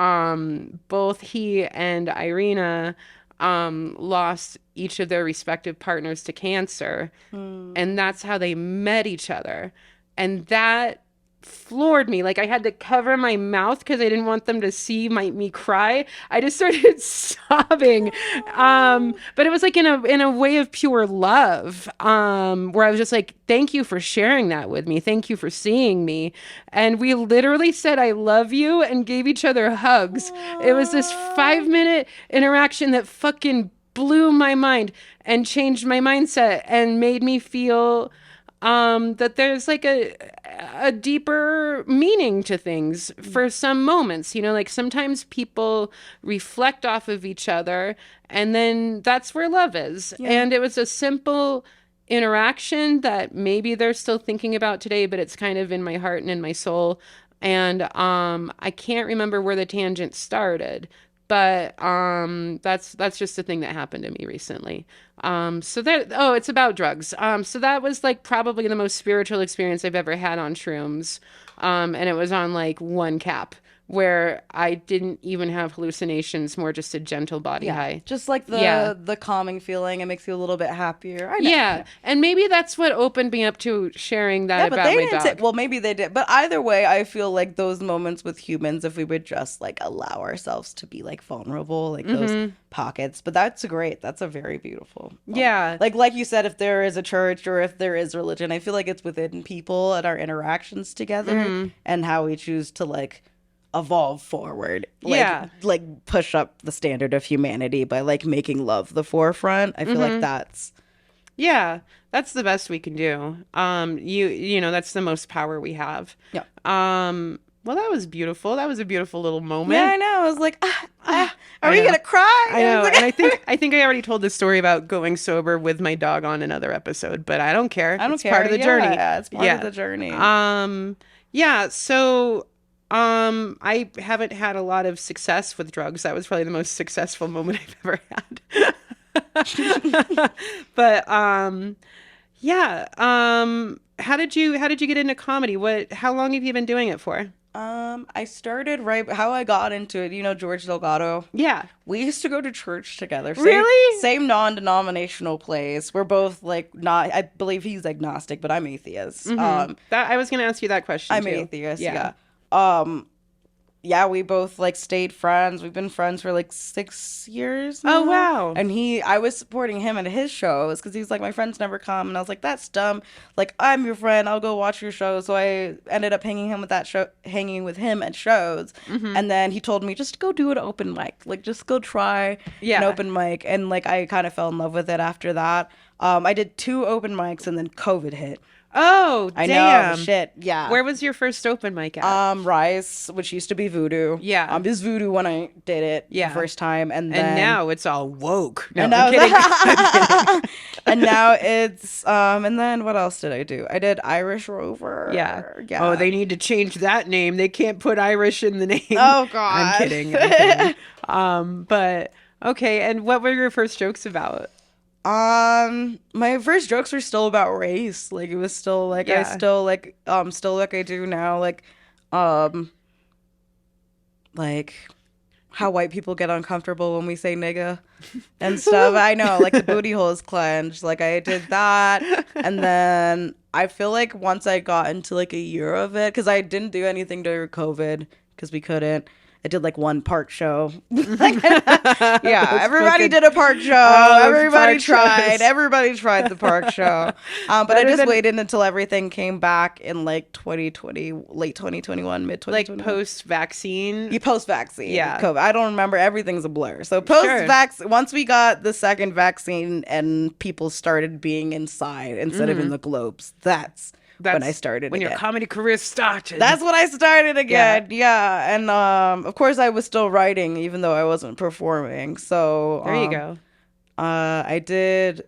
both he and Irina lost each of their respective partners to cancer. And that's how they met each other. And that floored me. Like, I had to cover my mouth because I didn't want them to see me cry. I just started sobbing. But it was like in a way of pure love, where I was just like, thank you for sharing that with me. Thank you for seeing me. And we literally said, I love you, and gave each other hugs. It was this 5-minute interaction that fucking blew my mind and changed my mindset and made me feel that there's like a deeper meaning to things for some moments. Like sometimes people reflect off of each other, and then that's where love is. Yeah. And it was a simple interaction that maybe they're still thinking about today, but it's kind of in my heart and in my soul. And I can't remember where the tangent started, but that's just a thing that happened to me recently. It's about drugs. So that was like probably the most spiritual experience I've ever had on shrooms. And it was on like one cap, where I didn't even have hallucinations, more just a gentle body high. Just like Yeah. the calming feeling. It makes you a little bit happier. I know. Yeah. And maybe that's what opened me up to sharing that Yeah, but about they my didn't dog. well, maybe they did. But either way, I feel like those moments with humans, if we would just like allow ourselves to be like vulnerable, like those pockets. But that's great. That's a very beautiful moment. Yeah. Like you said, if there is a church or if there is religion, I feel like it's within people and our interactions together and how we choose to like evolve forward. Yeah. Like push up the standard of humanity by like making love the forefront. I feel like that's Yeah, that's the best we can do. You know, that's the most power we have. yeah. Well, that was beautiful. That was a beautiful little moment. Yeah, I know. I was like, are I we know. gonna cry? I know, and I think I already told this story about going sober with my dog on another episode, but I don't care. I don't It's care. part of the journey. Yeah, it's part of the journey. Yeah, so I haven't had a lot of success with drugs. That was probably the most successful moment I've ever had. But yeah, how did you get into comedy? How long have you been doing it for? I started how I got into it. You know George Delgado? Yeah. We used to go to church together. Really? Same non-denominational place. We're both like not. I believe he's agnostic, but I'm atheist. That I was gonna ask you that question I'm too. atheist. Yeah. Yeah, we both like stayed friends. We've been friends for like 6 years now. Oh, wow. And I was supporting him at his shows because he's like, my friends never come, and I was like, that's dumb. Like, I'm your friend. I'll go watch your show. So I ended up hanging with him at shows. And then he told me just go do an open mic, like just go try an open mic. And like I kind of fell in love with it after that. I did 2 open mics, and then COVID hit. Oh, I damn. know, shit. Yeah. Where was your first open mic at? Rice, which used to be Voodoo. Yeah. It was Voodoo when I did it the first time, and now it's all woke. No, and I'm kidding. I'm kidding. and now it's and then what else did I do? I did Irish Rover. Yeah. Yeah. Oh, they need to change that name. They can't put Irish in the name. Oh God. I'm kidding. I'm kidding. But okay. And what were your first jokes about? My first jokes were still about race. Like it was still like I still like I do now, like how white people get uncomfortable when we say nigga and stuff. I know, like the booty hole is clenched. Like I did that, and then I feel like once I got into like a year of it, because I didn't do anything during COVID because we couldn't. I did like one park show. Yeah, everybody did a park show. Everybody tried. Everybody tried the park show. But I just waited until everything came back in like 2020, late 2021, mid 2021. Like post-vaccine? Post-vaccine. Yeah. COVID. I don't remember. Everything's a blur. So post-vaccine, once we got the second vaccine and people started being inside instead of in the globes, that's when I started when again. your comedy career started. That's when I started again. Yeah. And of course I was still writing even though I wasn't performing. So there you go. I did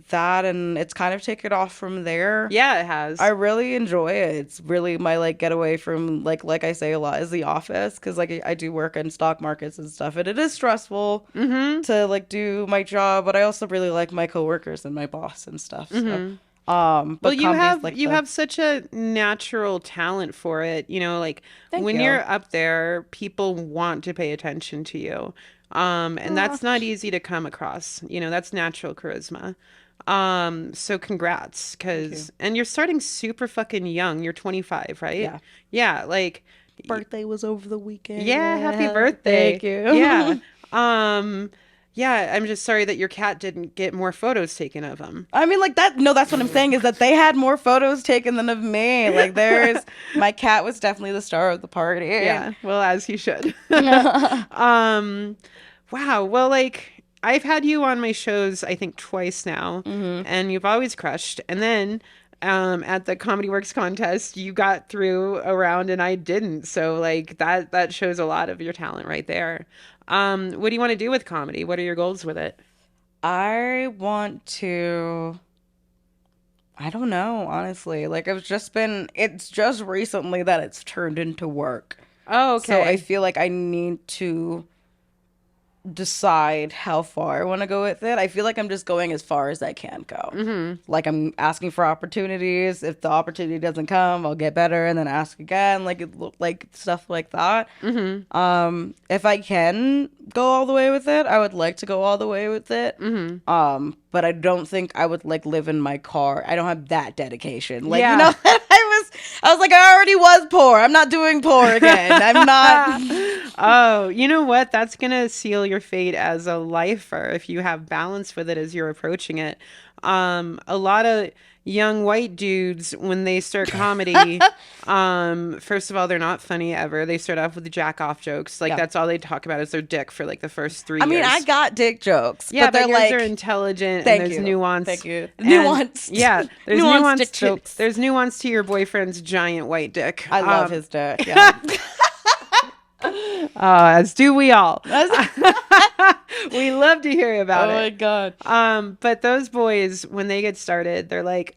that, and it's kind of taken off from there. Yeah, it has. I really enjoy it. It's really my like getaway from like I say a lot is the office, because like I do work in stock markets and stuff, and it is stressful to like do my job, but I also really like my coworkers and my boss and stuff. So but well, you have like have such a natural talent for it. You know, like when you. you're up there, people want to pay attention to you. And that's not easy to come across. You know, that's natural charisma. So congrats, and you're starting super fucking young. You're 25, right? Yeah. Yeah, like birthday was over the weekend. Yeah, happy birthday. Thank you. Yeah. Yeah, I'm just sorry that your cat didn't get more photos taken of him. I mean, like that. No, that's what I'm saying is that they had more photos taken than of me. Like, my cat was definitely the star of the party. Yeah, well, as he should. Wow. Well, like I've had you on my shows, I think twice now, and you've always crushed. And then at the Comedy Works contest, you got through a round and I didn't. So like that shows a lot of your talent right there. What do you want to do with comedy? What are your goals with it? I don't know, honestly. Like it's just recently that it's turned into work. Oh, okay. So I feel like I need to decide how far I want to go with it. I feel like I'm just going as far as I can go. Like I'm asking for opportunities. If the opportunity doesn't come, I'll get better and then ask again. Like stuff like that. If I can go all the way with it, I would like to go all the way with it. But I don't think I would like live in my car. I don't have that dedication. Like you know, I was like, I already was poor. I'm not doing poor again. I'm not. Oh, you know what? That's gonna seal your fate as a lifer if you have balance with it as you're approaching it. A lot of young white dudes when they start comedy, first of all, they're not funny ever. They start off with the jack off jokes. Like that's all they talk about is their dick for like the first 3 years. I mean, I got dick jokes. Yeah, but they're like they're intelligent and there's nuance. Thank you. Nuanced. Yeah, there's nuance dick jokes. There's nuance to your boyfriend's giant white dick. I love his dick. Yeah. As do we all. We love to hear about it. Oh my god. But those boys, when they get started, they're like,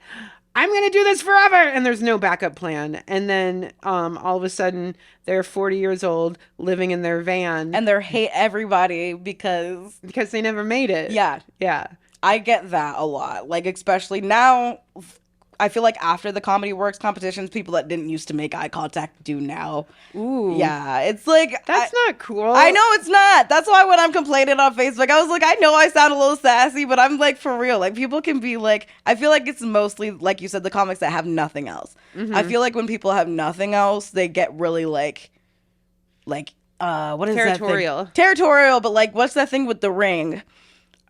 I'm going to do this forever. And there's no backup plan. And then all of a sudden, they're 40 years old, living in their van. And they hate everybody because they never made it. Yeah. Yeah. I get that a lot. Like, especially now, I feel like after the Comedy Works competitions, people that didn't used to make eye contact do now. Ooh. Yeah, it's like... That's not cool. I know it's not. That's why when I'm complaining on Facebook, I was like, I know I sound a little sassy, but I'm like, for real. Like, people can be like... I feel like it's mostly, like you said, the comics that have nothing else. I feel like when people have nothing else, they get really like... what is Territorial. that thing? Territorial, but like, what's that thing with the ring?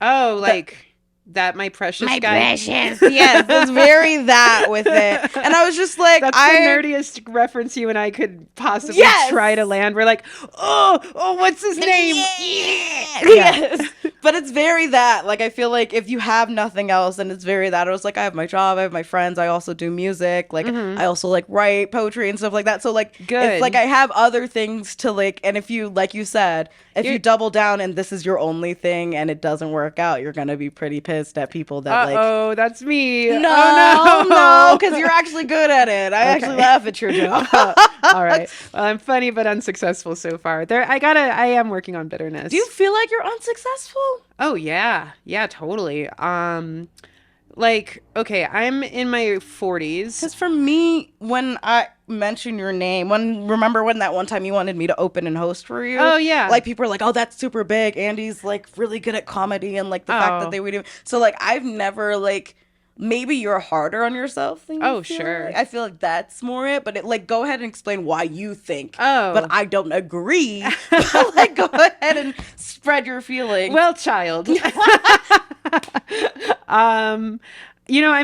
Oh, like... That my precious my guy. Precious. Yes, it's very that with it. And I was just like, that's the nerdiest reference you and I could possibly try to land. We're like, oh, what's his name? Yeah. Yes. But it's very that. Like, I feel like if you have nothing else, and it's very that. I was like, I have my job, I have my friends, I also do music. Like, I also like write poetry and stuff like that. So like, it's like I have other things to like, and if you, like you said, if you double down and this is your only thing and it doesn't work out, you're gonna be pretty pissed at people that like. Oh, that's me. No, because you're actually good at it. I actually laugh at your job. All right. Well, I'm funny but unsuccessful so far. I am working on bitterness. Do you feel like you're unsuccessful? Oh yeah, totally. Like, okay, I'm in my 40s. Because for me, when I mention your name, remember when that one time you wanted me to open and host for you? Oh, yeah. Like, people are like, oh, that's super big. Andie's, like, really good at comedy and, like, the fact that they would do... So, like, I've never, like... Maybe you're harder on yourself than you feel sure. like. I feel like that's more it. But, like, go ahead and explain why you think. Oh. But I don't agree. But, like, go ahead and spread your feelings. Well, child. I'm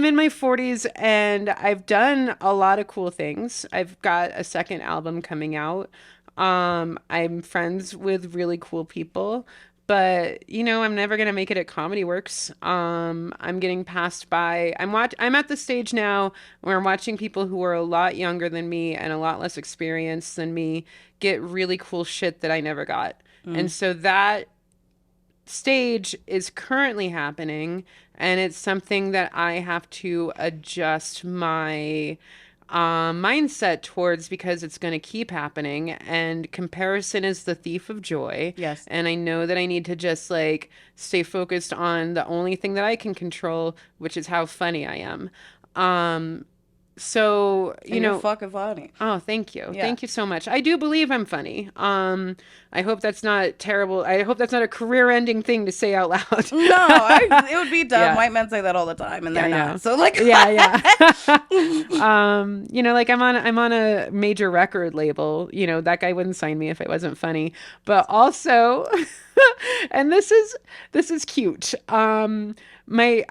in my 40s and I've done a lot of cool things. I've got a second album coming out. I'm friends with really cool people, but I'm never going to make it at Comedy Works. I'm getting passed by. I'm at the stage now where I'm watching people who are a lot younger than me and a lot less experienced than me get really cool shit that I never got. And so that stage is currently happening, and it's something that I have to adjust my mindset towards because it's going to keep happening, and comparison is the thief of joy. Yes. And I know that I need to just like stay focused on the only thing that I can control, which is how funny I am. So, you're fucking funny. Oh, thank you. Yeah. Thank you so much. I do believe I'm funny. I hope that's not terrible. I hope that's not a career-ending thing to say out loud. No, it would be dumb. Yeah. White men say that all the time, and they're not. So, like, yeah. Like I'm on a major record label. That guy wouldn't sign me if I wasn't funny. But also, and this is cute. I'm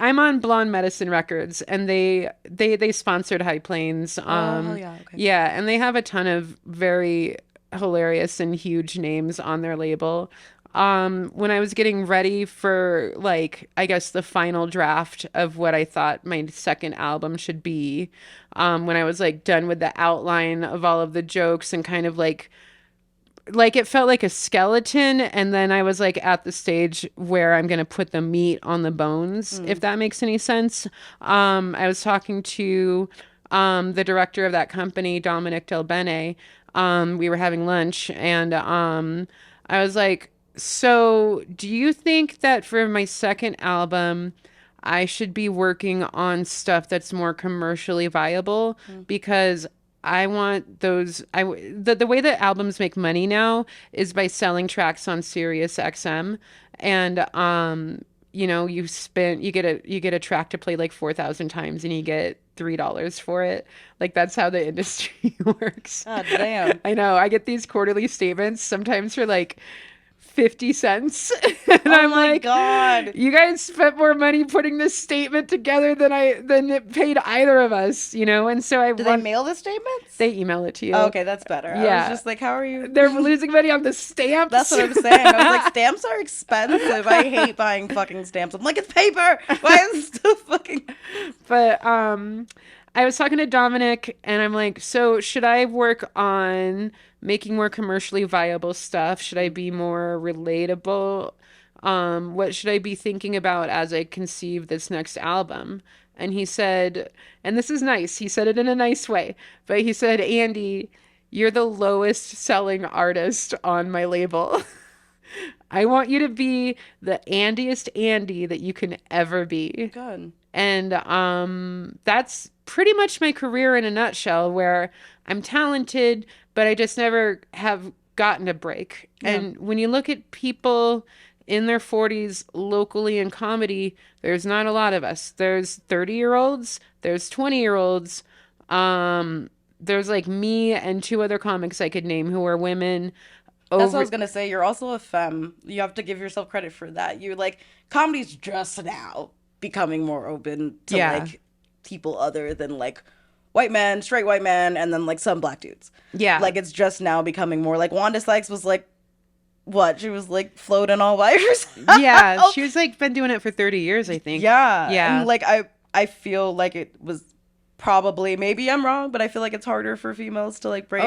on Blonde Medicine Records, and they sponsored High Plains. Okay. Yeah, and they have a ton of very hilarious and huge names on their label. When I was getting ready for, like, I guess the final draft of what I thought my second album should be, when I was like done with the outline of all of the jokes and kind of like it felt like a skeleton, and then I was like at the stage where I'm going to put the meat on the bones, if that makes any sense. I was talking to the director of that company, Dominic Del Bene. We were having lunch, and I was like, So, do you think that for my second album, I should be working on stuff that's more commercially viable? Because I want those. The way that albums make money now is by selling tracks on Sirius XM, and you get a track to play like 4,000 times, and you get $3 for it. Like that's how the industry works. God damn. I know. I get these quarterly statements sometimes for like 50 cents. And Oh I'm my like, God. you guys spent more money putting this statement together than it paid either of us, you know? And so Do they mail the statements? they email it to you. Oh, okay, that's better. I Yeah. was just like, how are you? They're losing money on the stamps. That's what I'm saying. I was like, stamps are expensive. I hate buying fucking stamps. I'm like, it's paper. Why is it still fucking? But I was talking to Dominic and I'm like, so should I work on making more commercially viable stuff? Should I be more relatable? What should I be thinking about as I conceive this next album? And he said, and this is nice, he said it in a nice way, but he said, Andie, you're the lowest selling artist on my label. I want you to be the Andiest Andie that you can ever be. Good. And that's pretty much my career in a nutshell, where I'm talented, but I just never have gotten a break. Yeah. And when you look at people in their 40s locally in comedy, there's not a lot of us. There's 30-year-olds, there's 20-year-olds. There's like me and two other comics I could name who are women. That's what I was gonna say. You're also a femme. You have to give yourself credit for that. You're like, comedy's just now becoming more open to like people other than like white men, straight white men, and then like some black dudes. Yeah. Like it's just now becoming more like Wanda Sykes was like, what? She was like floating all by herself. Yeah. She was like been doing it for 30 years, I think. Yeah. Yeah. And like I feel like it was probably, maybe I'm wrong, but I feel like it's harder for females to like break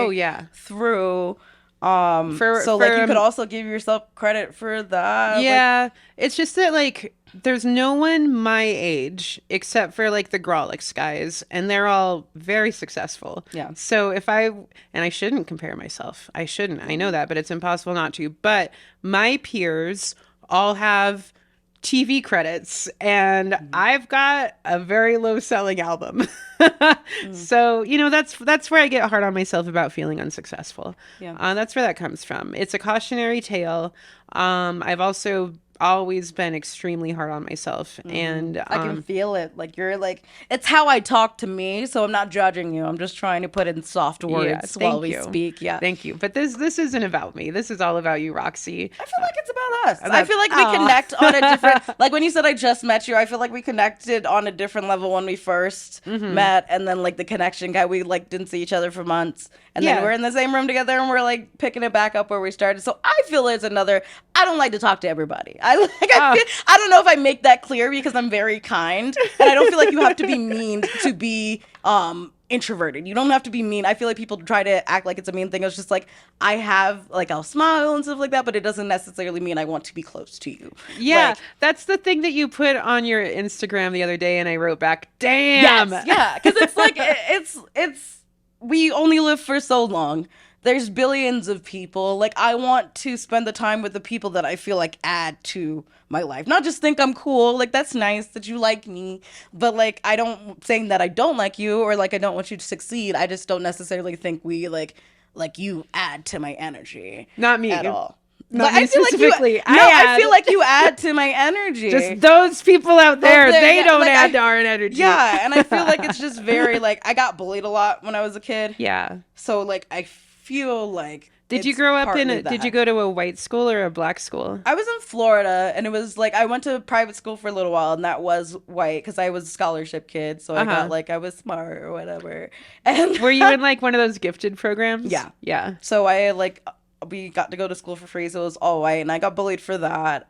through. So like you could also give yourself credit for that. Yeah. Like, it's just that like there's no one my age except for like the Grawlix guys, and they're all very successful. Yeah. So and I shouldn't compare myself. I shouldn't. I know that, but it's impossible not to. But my peers all have TV credits, and I've got a very low selling album. So, you know, that's where I get hard on myself about feeling unsuccessful. Yeah. That's where that comes from. It's a cautionary tale. I've also always been extremely hard on myself, and I can feel it. Like you're like, it's how I talk to me, so I'm not judging you. I'm just trying to put in soft words while we speak. Yeah. Thank you. But this isn't about me. This is all about you, Roxey. I feel like it's about us. I feel like we connect on a different, like when you said I just met you, I feel like we connected on a different level when we first met, and then like the connection guy, we like didn't see each other for months, and then we're in the same room together and we're like picking it back up where we started. So I feel it's another, I don't like to talk to everybody. I don't know if I make that clear because I'm very kind, and I don't feel like you have to be mean to be introverted. You don't have to be mean. I feel like people try to act like it's a mean thing. It's just like, I have, like, I'll smile and stuff like that, but it doesn't necessarily mean I want to be close to you. Yeah, like, that's the thing that you put on your Instagram the other day, and I wrote back, damn. Yes, yeah, because it's like, it's we only live for so long. There's billions of people. Like, I want to spend the time with the people that I feel like add to my life. Not just think I'm cool. Like, that's nice that you like me. But, like, I don't, saying that I don't like you or, like, I don't want you to succeed. I just don't necessarily think we, like you add to my energy. Not me. At all. Not me specifically. I feel like you add to my energy. Just those people out there, they don't like, add to our energy. Yeah, and I feel like it's just very, like, I got bullied a lot when I was a kid. Yeah. So, like, I feel like did you grow up did you go to a white school or a black school? I was in Florida, and it was like I went to private school for a little while, and that was white because I was a scholarship kid, so I got like I was smart or whatever. And were you in like one of those gifted programs? Yeah. So I like we got to go to school for free, so it was all white, and I got bullied for that.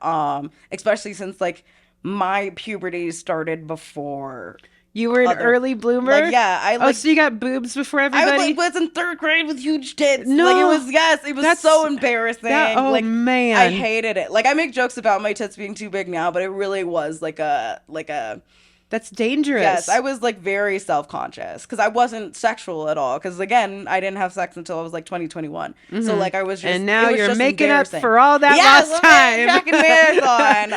Especially since like my puberty started before. You were an early bloomer? Like, yeah. Oh, so you got boobs before everybody? I was in third grade with huge tits. No. Like, it was so embarrassing. Oh, man. I hated it. Like, I make jokes about my tits being too big now, but it really was like a That's dangerous. Yes, I was like very self-conscious because I wasn't sexual at all. Because again, I didn't have sex until I was like 2021. So like I was just, and now it was you're just making up embarrassing. for all that lost time. Fucking marathon.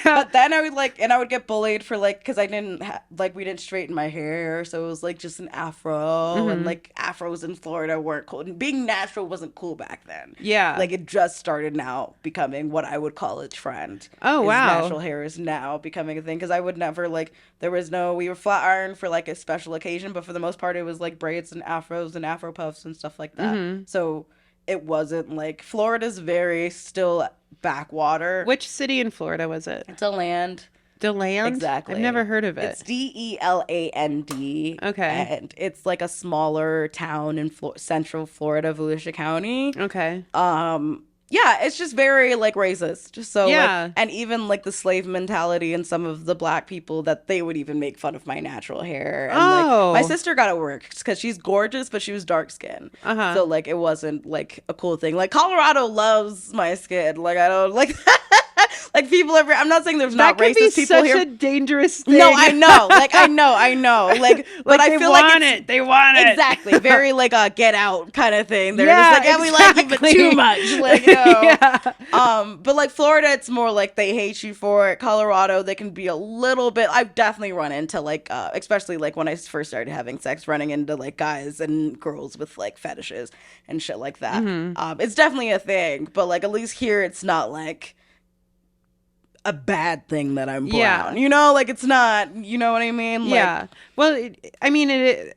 But then I would like, and I would get bullied for like, because I didn't like, we didn't straighten my hair, so it was like just an afro, and like afros in Florida weren't cool. And being natural wasn't cool back then. Yeah. Like it just started now becoming what I would call a trend. Oh, wow. Natural hair is now becoming a thing because I would never like, we were flat iron for like a special occasion, but for the most part it was like braids and afros and afro puffs and stuff like that. So it wasn't like, Florida's very still backwater. Which city in Florida was it? DeLand. DeLand? Exactly. I've never heard of it. It's DeLand. Okay. And it's like a smaller town in central Florida, Volusia County. Okay. Yeah, it's just very like racist. Just so Yeah. like, and even like the slave mentality in some of the black people that they would even make fun of my natural hair. And, Oh. like, my sister got it worked because she's gorgeous, but she was dark skinned. So like it wasn't like a cool thing. Like Colorado loves my skin. Like I don't like like people every. I'm not saying there's not that could racist be people such here. a dangerous thing. No, I know. Like I know. Like, but I feel like it's, they want it. exactly very like a Get Out kind of thing. They're Yeah, just like, we like you, but exactly. too much. Like, you know. Yeah. But like Florida, it's more like they hate you for it. Colorado, they can be a little bit. I've definitely run into like, especially like when I first started having sex, running into like guys and girls with like fetishes and shit like that. It's definitely a thing, but like at least here, it's not like a bad thing that I'm brown. Yeah. You know, like it's not. You know what I mean? Like, Yeah. Well, I mean, and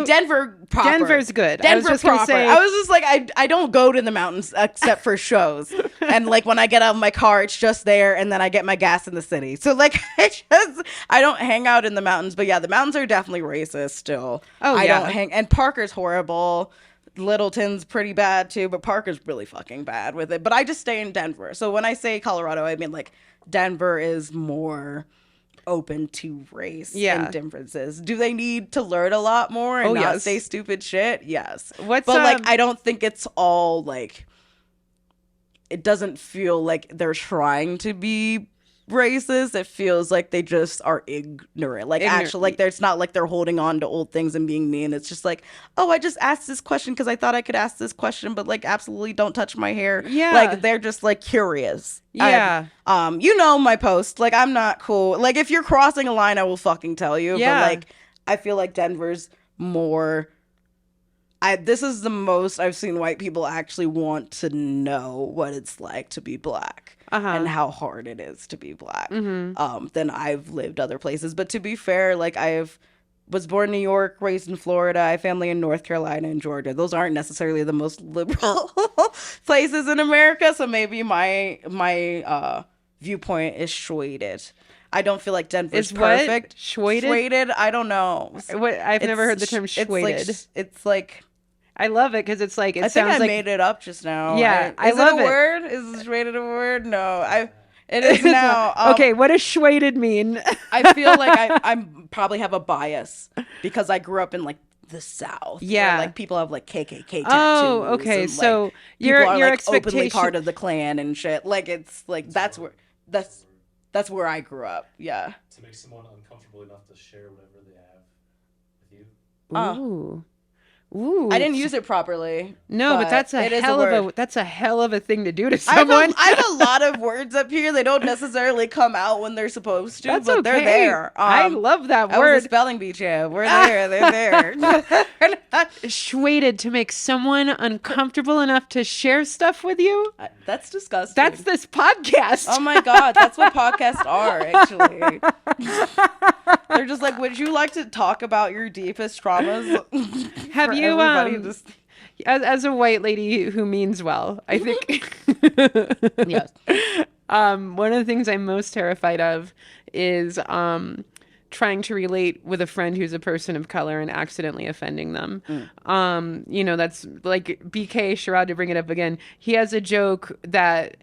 Denver proper. Denver's good. Denver I was just proper. gonna say, I was just like, I don't go to the mountains except for shows. And like when I get out of my car, it's just there, and then I get my gas in the city. So like I don't hang out in the mountains. But yeah, the mountains are definitely racist still. Oh, I yeah. don't hang, and Parker's horrible. Littleton's pretty bad too, but Parker's really fucking bad with it. But I just stay in Denver. So when I say Colorado, I mean like Denver is more open to race and differences. Do they need to learn a lot more and not say stupid shit? Yes. But like I don't think it's all like, it doesn't feel like they're trying to be racist. It feels like they just are ignorant. Like actually, like it's not like they're holding on to old things and being mean. It's just like, oh, I just asked this question because I thought I could ask this question, but like absolutely don't touch my hair. Yeah. Like they're just like curious. Yeah. You know my post. Like I'm not cool. Like if you're crossing a line, I will fucking tell you. Yeah. But like I feel like Denver's more. This is the most I've seen white people actually want to know what it's like to be black. And how hard it is to be black, than I've lived other places. But to be fair, like was born in New York, raised in Florida. I have family in North Carolina and Georgia. Those aren't necessarily the most liberal places in America. So maybe my viewpoint is shaded. I don't feel like Denver's perfect. Shaded? I don't know. I've never heard the term shaded. It's like I love it because it's like I think I made it up just now. Yeah, I love it. it. Word? Is shaded a word? No, it is now. Okay, what does shaded mean? I feel like I probably have a bias because I grew up in like the South. Yeah, where, like people have like KKK tattoos. Oh, okay. And, so like, your like, expectation openly part of the Klan and shit. Like it's like that's where I grew up. Yeah. To make someone uncomfortable enough to share whatever they have with you. Ooh. Ooh. I didn't use it properly. No, but that's a hell of a thing to do to I someone. have a lot of words up here. They don't necessarily come out when they're supposed to, That's but okay. they're there. I love that I word. was a spelling bee champ. We're there. They're there. Shaded to make someone uncomfortable enough to share stuff with you. That's disgusting. That's this podcast. Oh my god, that's what podcasts are. Actually, they're just like, would you like to talk about your deepest traumas? Have you as a white lady who means well, I think yes. One of the things I'm most terrified of is trying to relate with a friend who's a person of color and accidentally offending them. That's like BK Sherrod, to bring it up again. He has a joke that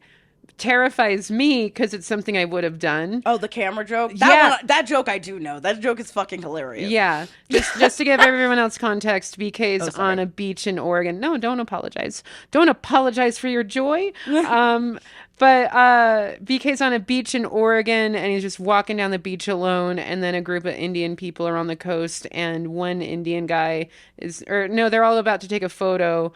terrifies me because it's something I would have done. Oh, the camera joke? That joke I do know. That joke is fucking hilarious. Yeah. Just to give everyone else context, BK's on a beach in Oregon. No, don't apologize. Don't apologize for your joy. But BK's on a beach in Oregon, and he's just walking down the beach alone, and then a group of Indian people are on the coast, and one Indian guy they're all about to take a photo,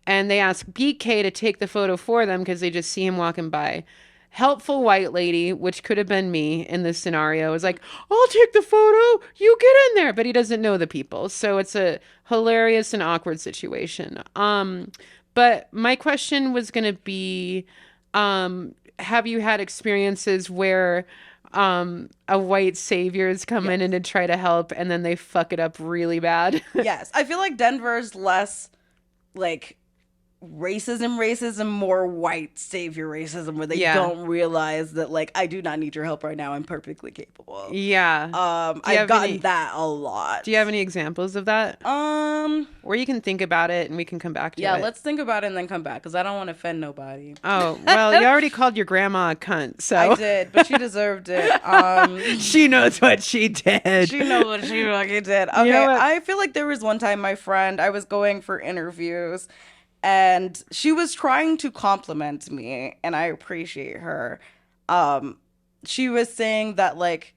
and they ask BK to take the photo for them because they just see him walking by. Helpful white lady, which could have been me in this scenario, is like, I'll take the photo, you get in there. But he doesn't know the people. So it's a hilarious and awkward situation. But my question was going to be, have you had experiences where a white savior's come in and to try to help and then they fuck it up really bad? Yes. I feel like Denver's less like racism, more white savior racism, where they don't realize that, like, I do not need your help right now, I'm perfectly capable. Yeah. I've gotten that a lot. Do you have any examples of that? Or you can think about it and we can come back to it. Yeah, let's think about it and then come back, because I don't want to offend nobody. Oh, well, you already called your grandma a cunt, so. I did, but she deserved it. She knows what she did. She knows what she fucking did. Okay, You know what? I feel like there was one time I was going for interviews, and she was trying to compliment me, and I appreciate her. She was saying that, like,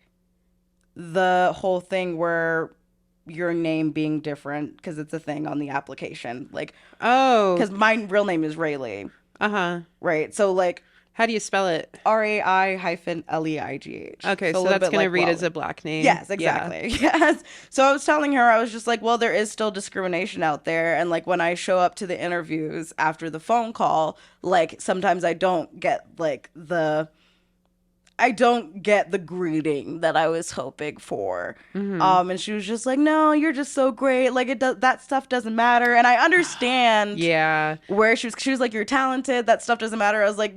the whole thing where your name being different, because it's a thing on the application, like, because my real name is Rayleigh. Right, so, like, how do you spell it? RAI-LEIGH. Okay, so that's going to read as a black name. Yes, exactly. Yeah. Yes. So I was telling her, I was just like, well, there is still discrimination out there. And, like, when I show up to the interviews after the phone call, like, sometimes I don't get, like, the greeting that I was hoping for. And she was just like, no, you're just so great. Like, that stuff doesn't matter. And I understand where she was like, you're talented. That stuff doesn't matter. I was like,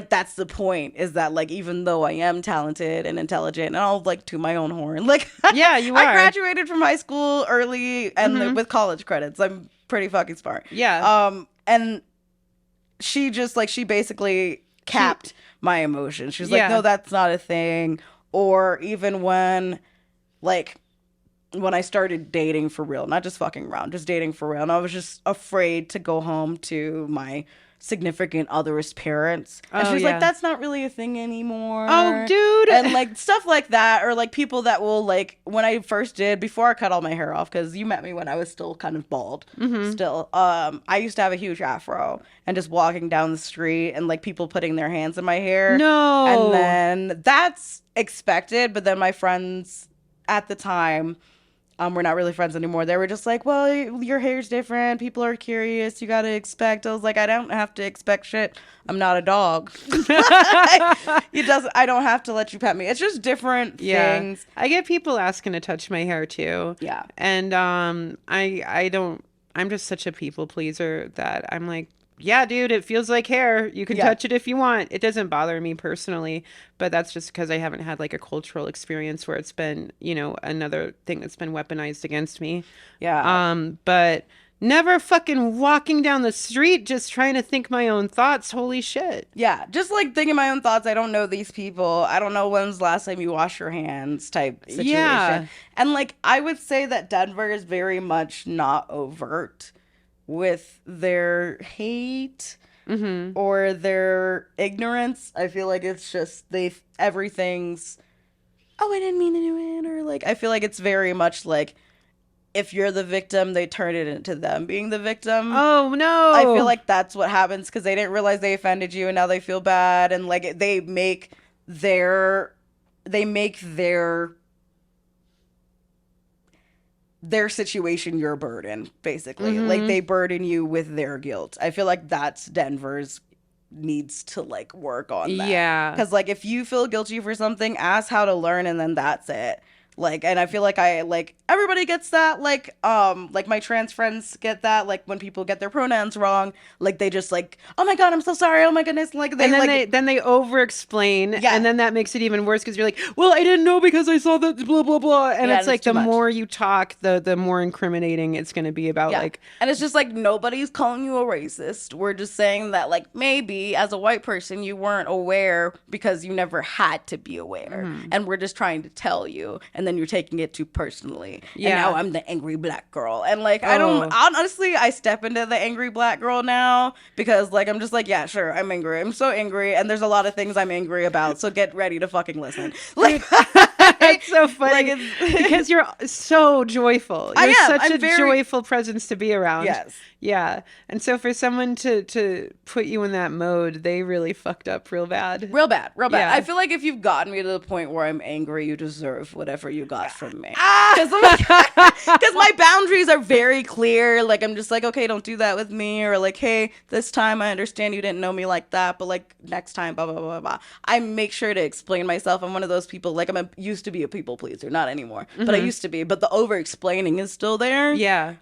that's the point, is that, like, even though I am talented and intelligent, and I'll, like, toot my own horn. Like, yeah, you are. I graduated from high school early and with college credits. I'm pretty fucking smart. Yeah. And she just, like, she basically capped my emotions. She's like, no, that's not a thing. Or even when I started dating for real, not just fucking around, just dating for real, and I was just afraid to go home to my significant other's parents, and she's like, that's not really a thing anymore. Oh, dude. And, like, stuff like that, or, like, people that will, like, when I first did, before I cut all my hair off, because you met me when I was still kind of bald, still, I used to have a huge afro, and just walking down the street, and, like, people putting their hands in my hair. No. And then that's expected, but then my friends at the time, we're not really friends anymore. They were just like, well, your hair's different. People are curious. You got to expect. I was like, I don't have to expect shit. I'm not a dog. I don't have to let you pet me. It's just different things. I get people asking to touch my hair too. Yeah. And I'm just such a people pleaser that I'm like, yeah, dude, it feels like hair. You can touch it if you want. It doesn't bother me personally, but that's just because I haven't had, like, a cultural experience where it's been, you know, another thing that's been weaponized against me. Yeah. But never fucking walking down the street just trying to think my own thoughts. Holy shit. Yeah, just, like, thinking my own thoughts. I don't know these people. I don't know when's the last time you wash your hands type situation. Yeah. And, like, I would say that Denver is very much not overt with their hate or their ignorance. I feel like it's just everything's, oh, I didn't mean to do it, or, like, I feel like it's very much like, if you're the victim, they turn it into them being the victim. Oh, no. I feel like that's what happens, because they didn't realize they offended you and now they feel bad, and, like, they make their situation your burden, basically. Like, they burden you with their guilt. I feel like that's Denver's needs to, like, work on that. Yeah. Because, like, if you feel guilty for something, ask how to learn, and then that's it. Like, and I feel like everybody gets that, like my trans friends get that, like, when people get their pronouns wrong, like, they just, like, oh my god, I'm so sorry, oh my goodness, like, and then they over explain, and then that makes it even worse, because you're like, well, I didn't know because I saw that blah blah blah, and it's like, the more you talk, the more incriminating it's going to be about, like, and it's just like, nobody's calling you a racist. We're just saying that, like, maybe as a white person you weren't aware because you never had to be aware, and we're just trying to tell you, and and then you're taking it too personally. Yeah. And now I'm the angry black girl. And like, honestly, I step into the angry black girl now because like, I'm just like, yeah, sure, I'm angry. I'm so angry. And there's a lot of things I'm angry about. So get ready to fucking listen. Like, that's so funny because you're so joyful. You're such a joyful presence to be around. Yes. Yeah. And so for someone to put you in that mode, they really fucked up real bad. Real bad. Yeah. I feel like if you've gotten me to the point where I'm angry, you deserve whatever you got from me. Because my boundaries are very clear. Like, I'm just like, okay, don't do that with me. Or like, hey, this time I understand you didn't know me like that, but like next time, blah, blah, blah, blah. I make sure to explain myself. I'm one of those people, like used to be a people pleaser, not anymore, but I used to be. But the over explaining is still there. Yeah.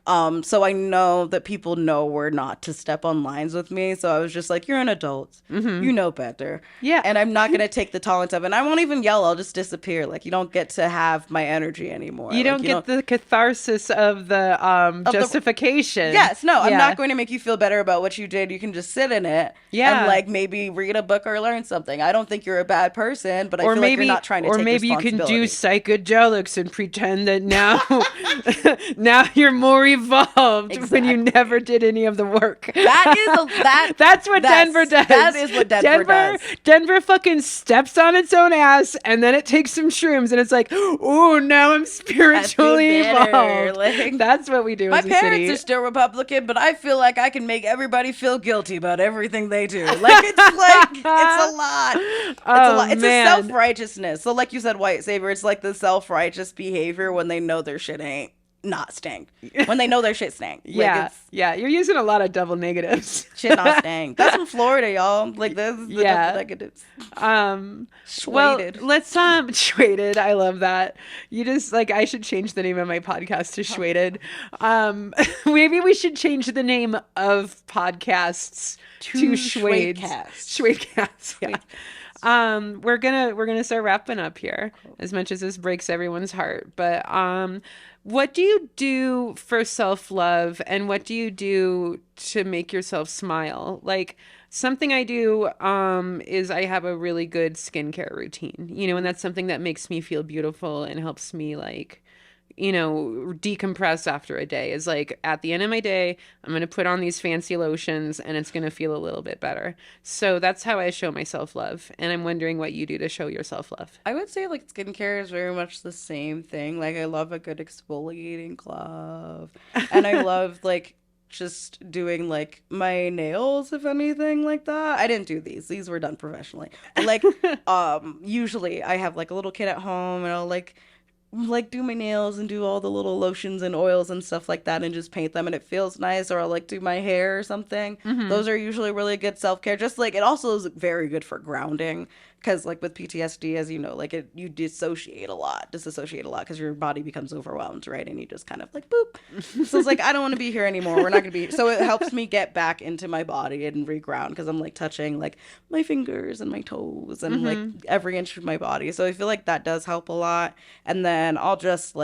So I know that people know where not to step on lines with me. So I was just like, you're an adult. You know better. Yeah. And I'm not going to take the tolerance of it. And I won't even yell. I'll just disappear. Like, you don't get to have my energy anymore. You don't get the catharsis of the justification. Yes. No, I'm not going to make you feel better about what you did. You can just sit in it. Yeah. And like maybe read a book or learn something. I don't think you're a bad person, but I feel like you're not trying to take responsibility. Or maybe you can do psychedelics and pretend that now now you're more evolved when you never did any of the work. That's what Denver does. That is what Denver does. Denver fucking steps on its own ass and then it takes some shrooms and it's like, oh, now I'm spiritually evolved. Like, that's what we do. My parents are still Republican, but I feel like I can make everybody feel guilty about everything they do. Like, it's a lot. It's a lot. It's a self-righteousness. So like you said, white savior, it's like the self-righteous behavior when they know their shit ain't not stank. When they know their shit stank. Yeah. Yeah. You're using a lot of double negatives. Shit not stank. That's from Florida, y'all. Like, this is the double negatives. Well, let's Schwaded. I love that. You just like, I should change the name of my podcast to Schwaded. Maybe we should change the name of podcasts to Schwadecast. Schwadecast. Yeah. We're gonna start wrapping up here, as much as this breaks everyone's heart. But what do you do for self-love, and what do you do to make yourself smile? Like, something I do is I have a really good skincare routine, and that's something that makes me feel beautiful and helps me like, decompress after a day. Is like, at the end of my day, I'm going to put on these fancy lotions and it's going to feel a little bit better. So that's how I show myself love. And I'm wondering what you do to show yourself love. I would say like skincare is very much the same thing. Like, I love a good exfoliating glove, and I love like just doing like my nails, if anything like that. I didn't do these were done professionally. But, like usually I have like a little kid at home, and I'll like do my nails and do all the little lotions and oils and stuff like that and just paint them, and it feels nice. Or I'll like do my hair or something. Those are usually really good self-care. Just like, it also is very good for grounding, because like with PTSD, as you know, like you disassociate a lot because your body becomes overwhelmed, right? And you just kind of like boop. So it's like, I don't want to be here anymore. We're not going to be. So it helps me get back into my body and reground, because I'm like touching like my fingers and my toes and like every inch of my body. So I feel like that does help a lot. And then I'll just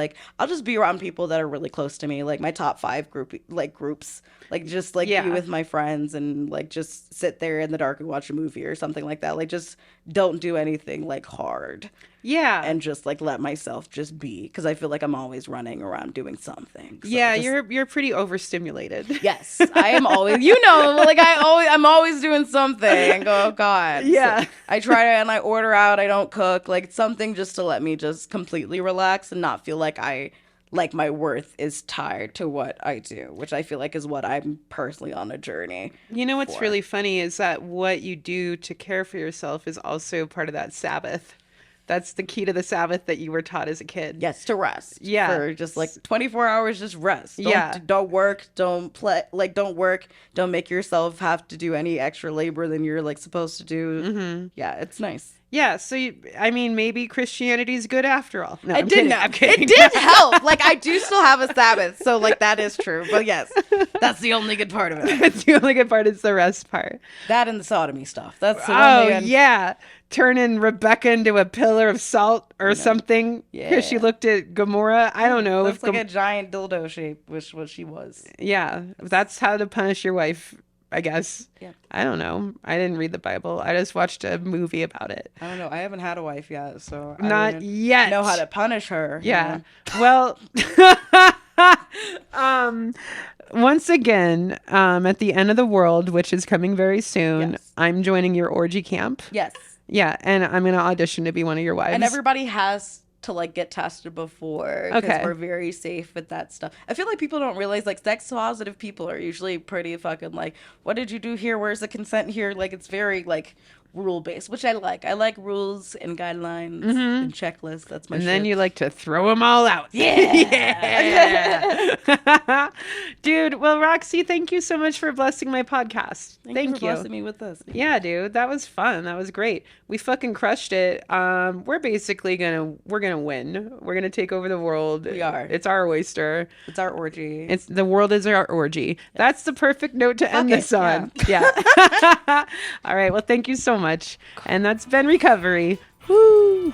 be around people that are really close to me, like my top 5 groups, like just like be with my friends and like just sit there in the dark and watch a movie or something like that. Like, just don't do anything like hard. Yeah. And just like let myself just be, because I feel like I'm always running around doing something. So you're pretty overstimulated. Yes, I am always, like I'm always doing something and go, oh God. Yeah. So I try to, and I order out, I don't cook, like something just to let me just completely relax and not feel like my worth is tied to what I do, which I feel like is what I'm personally on a journey. What's really funny is that what you do to care for yourself is also part of that Sabbath. That's the key to the Sabbath that you were taught as a kid. Yes, to rest. Yeah. For just like 24 hours, just rest. Yeah. Don't work. Don't play. Like, don't work. Don't make yourself have to do any extra labor than you're like supposed to do. Yeah, it's nice. Yeah, so maybe Christianity is good after all. No, I'm kidding. It did help. Like, I do still have a Sabbath, so like that is true. But yes, that's the only good part of it. That's the only good part. Is the rest part. That and the sodomy stuff. That's the only. Yeah, turning Rebecca into a pillar of salt or something because she looked at Gomorrah. I don't know. Looks like a giant dildo shape, which what she was. Yeah, that's how to punish your wife. I guess. Yeah. I don't know. I didn't read the Bible. I just watched a movie about it. I don't know. I haven't had a wife yet, so I Not don't yet. know how to punish her. you Yeah. know? Well, once again, at the end of the world, which is coming very soon, Yes. I'm joining your orgy camp. Yes. Yeah, and I'm gonna audition to be one of your wives. And everybody has to like get tested before because Okay. we're very safe with that stuff. I feel like people don't realize like sex positive people are usually pretty fucking like, what did you do here? Where's the consent here? Like it's very like rule based, which I like. I like rules and guidelines and checklists. That's my and shit. then you like to throw them all out. Yeah. Yeah. Dude, well, Roxy, thank you so much for blessing my podcast. Thank you for blessing me with this. Yeah, dude, that was fun. That was great. We fucking crushed it. We're basically we're gonna win. We're gonna take over the world. We are. It's our oyster. It's our orgy. It's the world is our orgy. That's the perfect note to end it, this on. Yeah. All right. Well, thank you so much. And that's been Recovery. Woo.